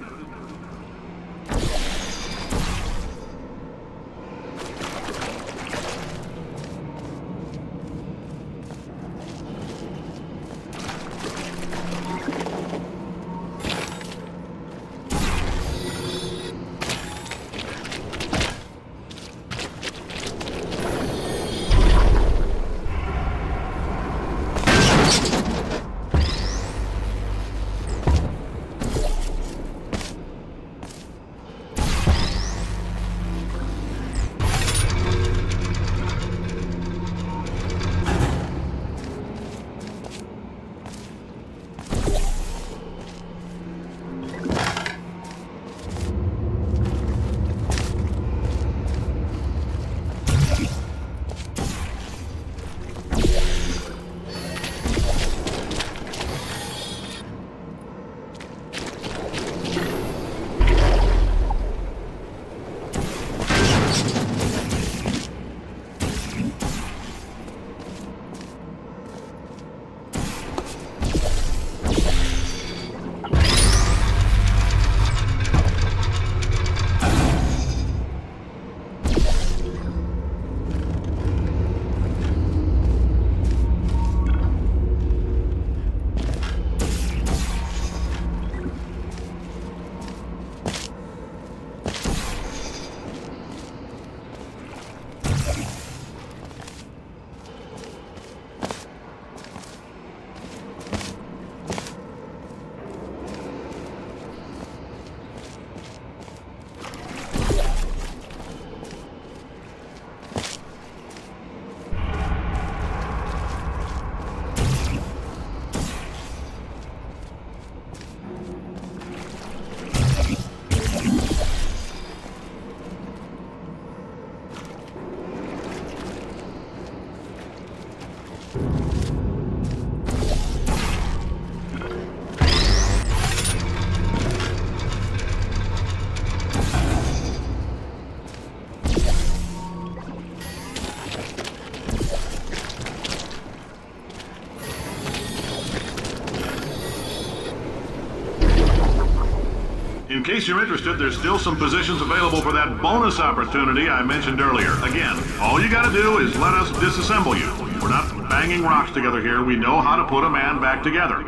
In case you're interested, there's still some positions available for that bonus opportunity I mentioned earlier. Again, all you gotta do is let us disassemble you. We're not banging rocks together here. We know how to put a man back together.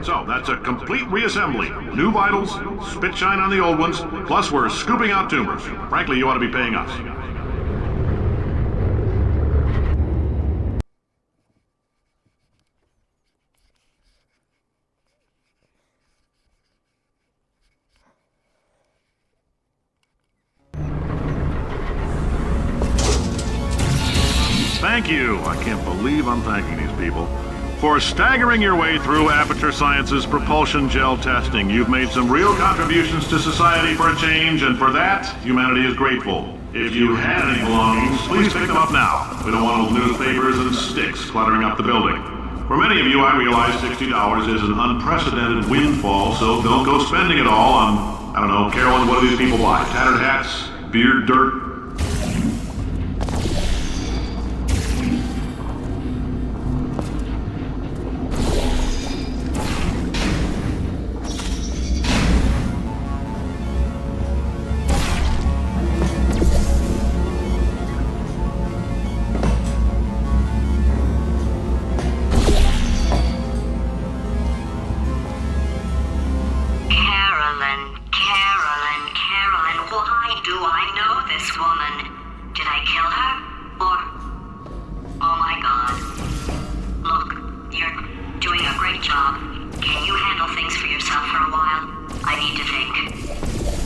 So, that's a complete reassembly. New vitals, spit shine on the old ones, plus we're scooping out tumors. Frankly, you ought to be paying us. Thank you. I can't believe I'm thanking these people. For staggering your way through Aperture Science's propulsion gel testing, you've made some real contributions to society for a change, and for that, humanity is grateful. If you had any belongings, please pick them up now. We don't want old newspapers and sticks cluttering up the building. For many of you, I realize $60 is an unprecedented windfall, so don't go spending it all on, I don't know, Carolyn, what do these people buy? Tattered hats? Beard dirt? Can you handle things for yourself for a while? I need to think.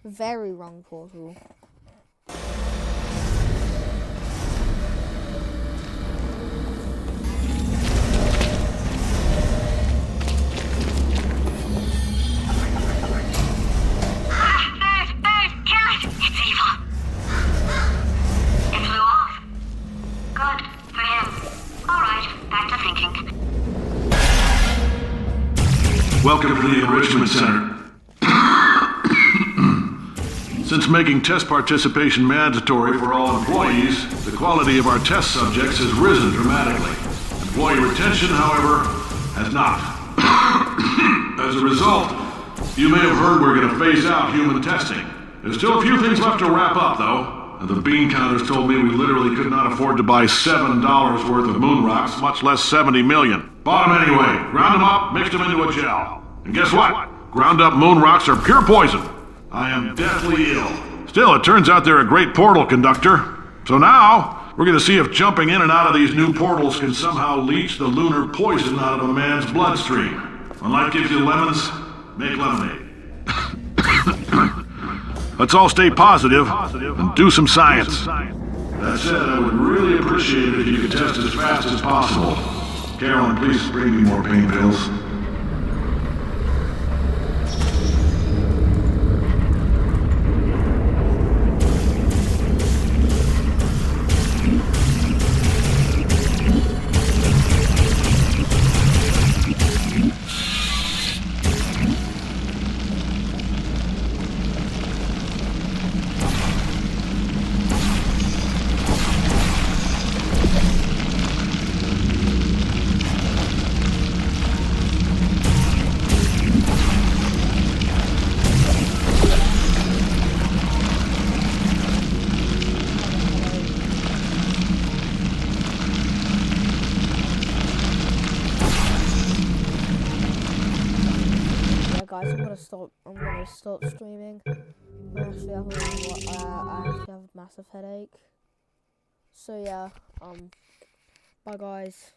Very wrong portal. Welcome to the Enrichment Center. Since making test participation mandatory for all employees, the quality of our test subjects has risen dramatically. Employee retention, however, has not. As a result, you may have heard we're going to phase out human testing. There's still a few things left to wrap up, though. And the bean counters told me we literally could not afford to buy $7 worth of moon rocks, much less 70 million. Bought them anyway. Ground them up, mixed them into a gel. And guess what? Ground up moon rocks are pure poison. I am deathly ill. Still, it turns out they're a great portal conductor. So now, we're going to see if jumping in and out of these new portals can somehow leach the lunar poison out of a man's bloodstream. When life gives you lemons, make lemonade. Let's all stay positive and do some science. That said, I would really appreciate it if you could test as fast as possible. Carolyn, please bring me more pain pills. Guys, I'm gonna stop streaming. I actually have a massive headache. So yeah, bye guys.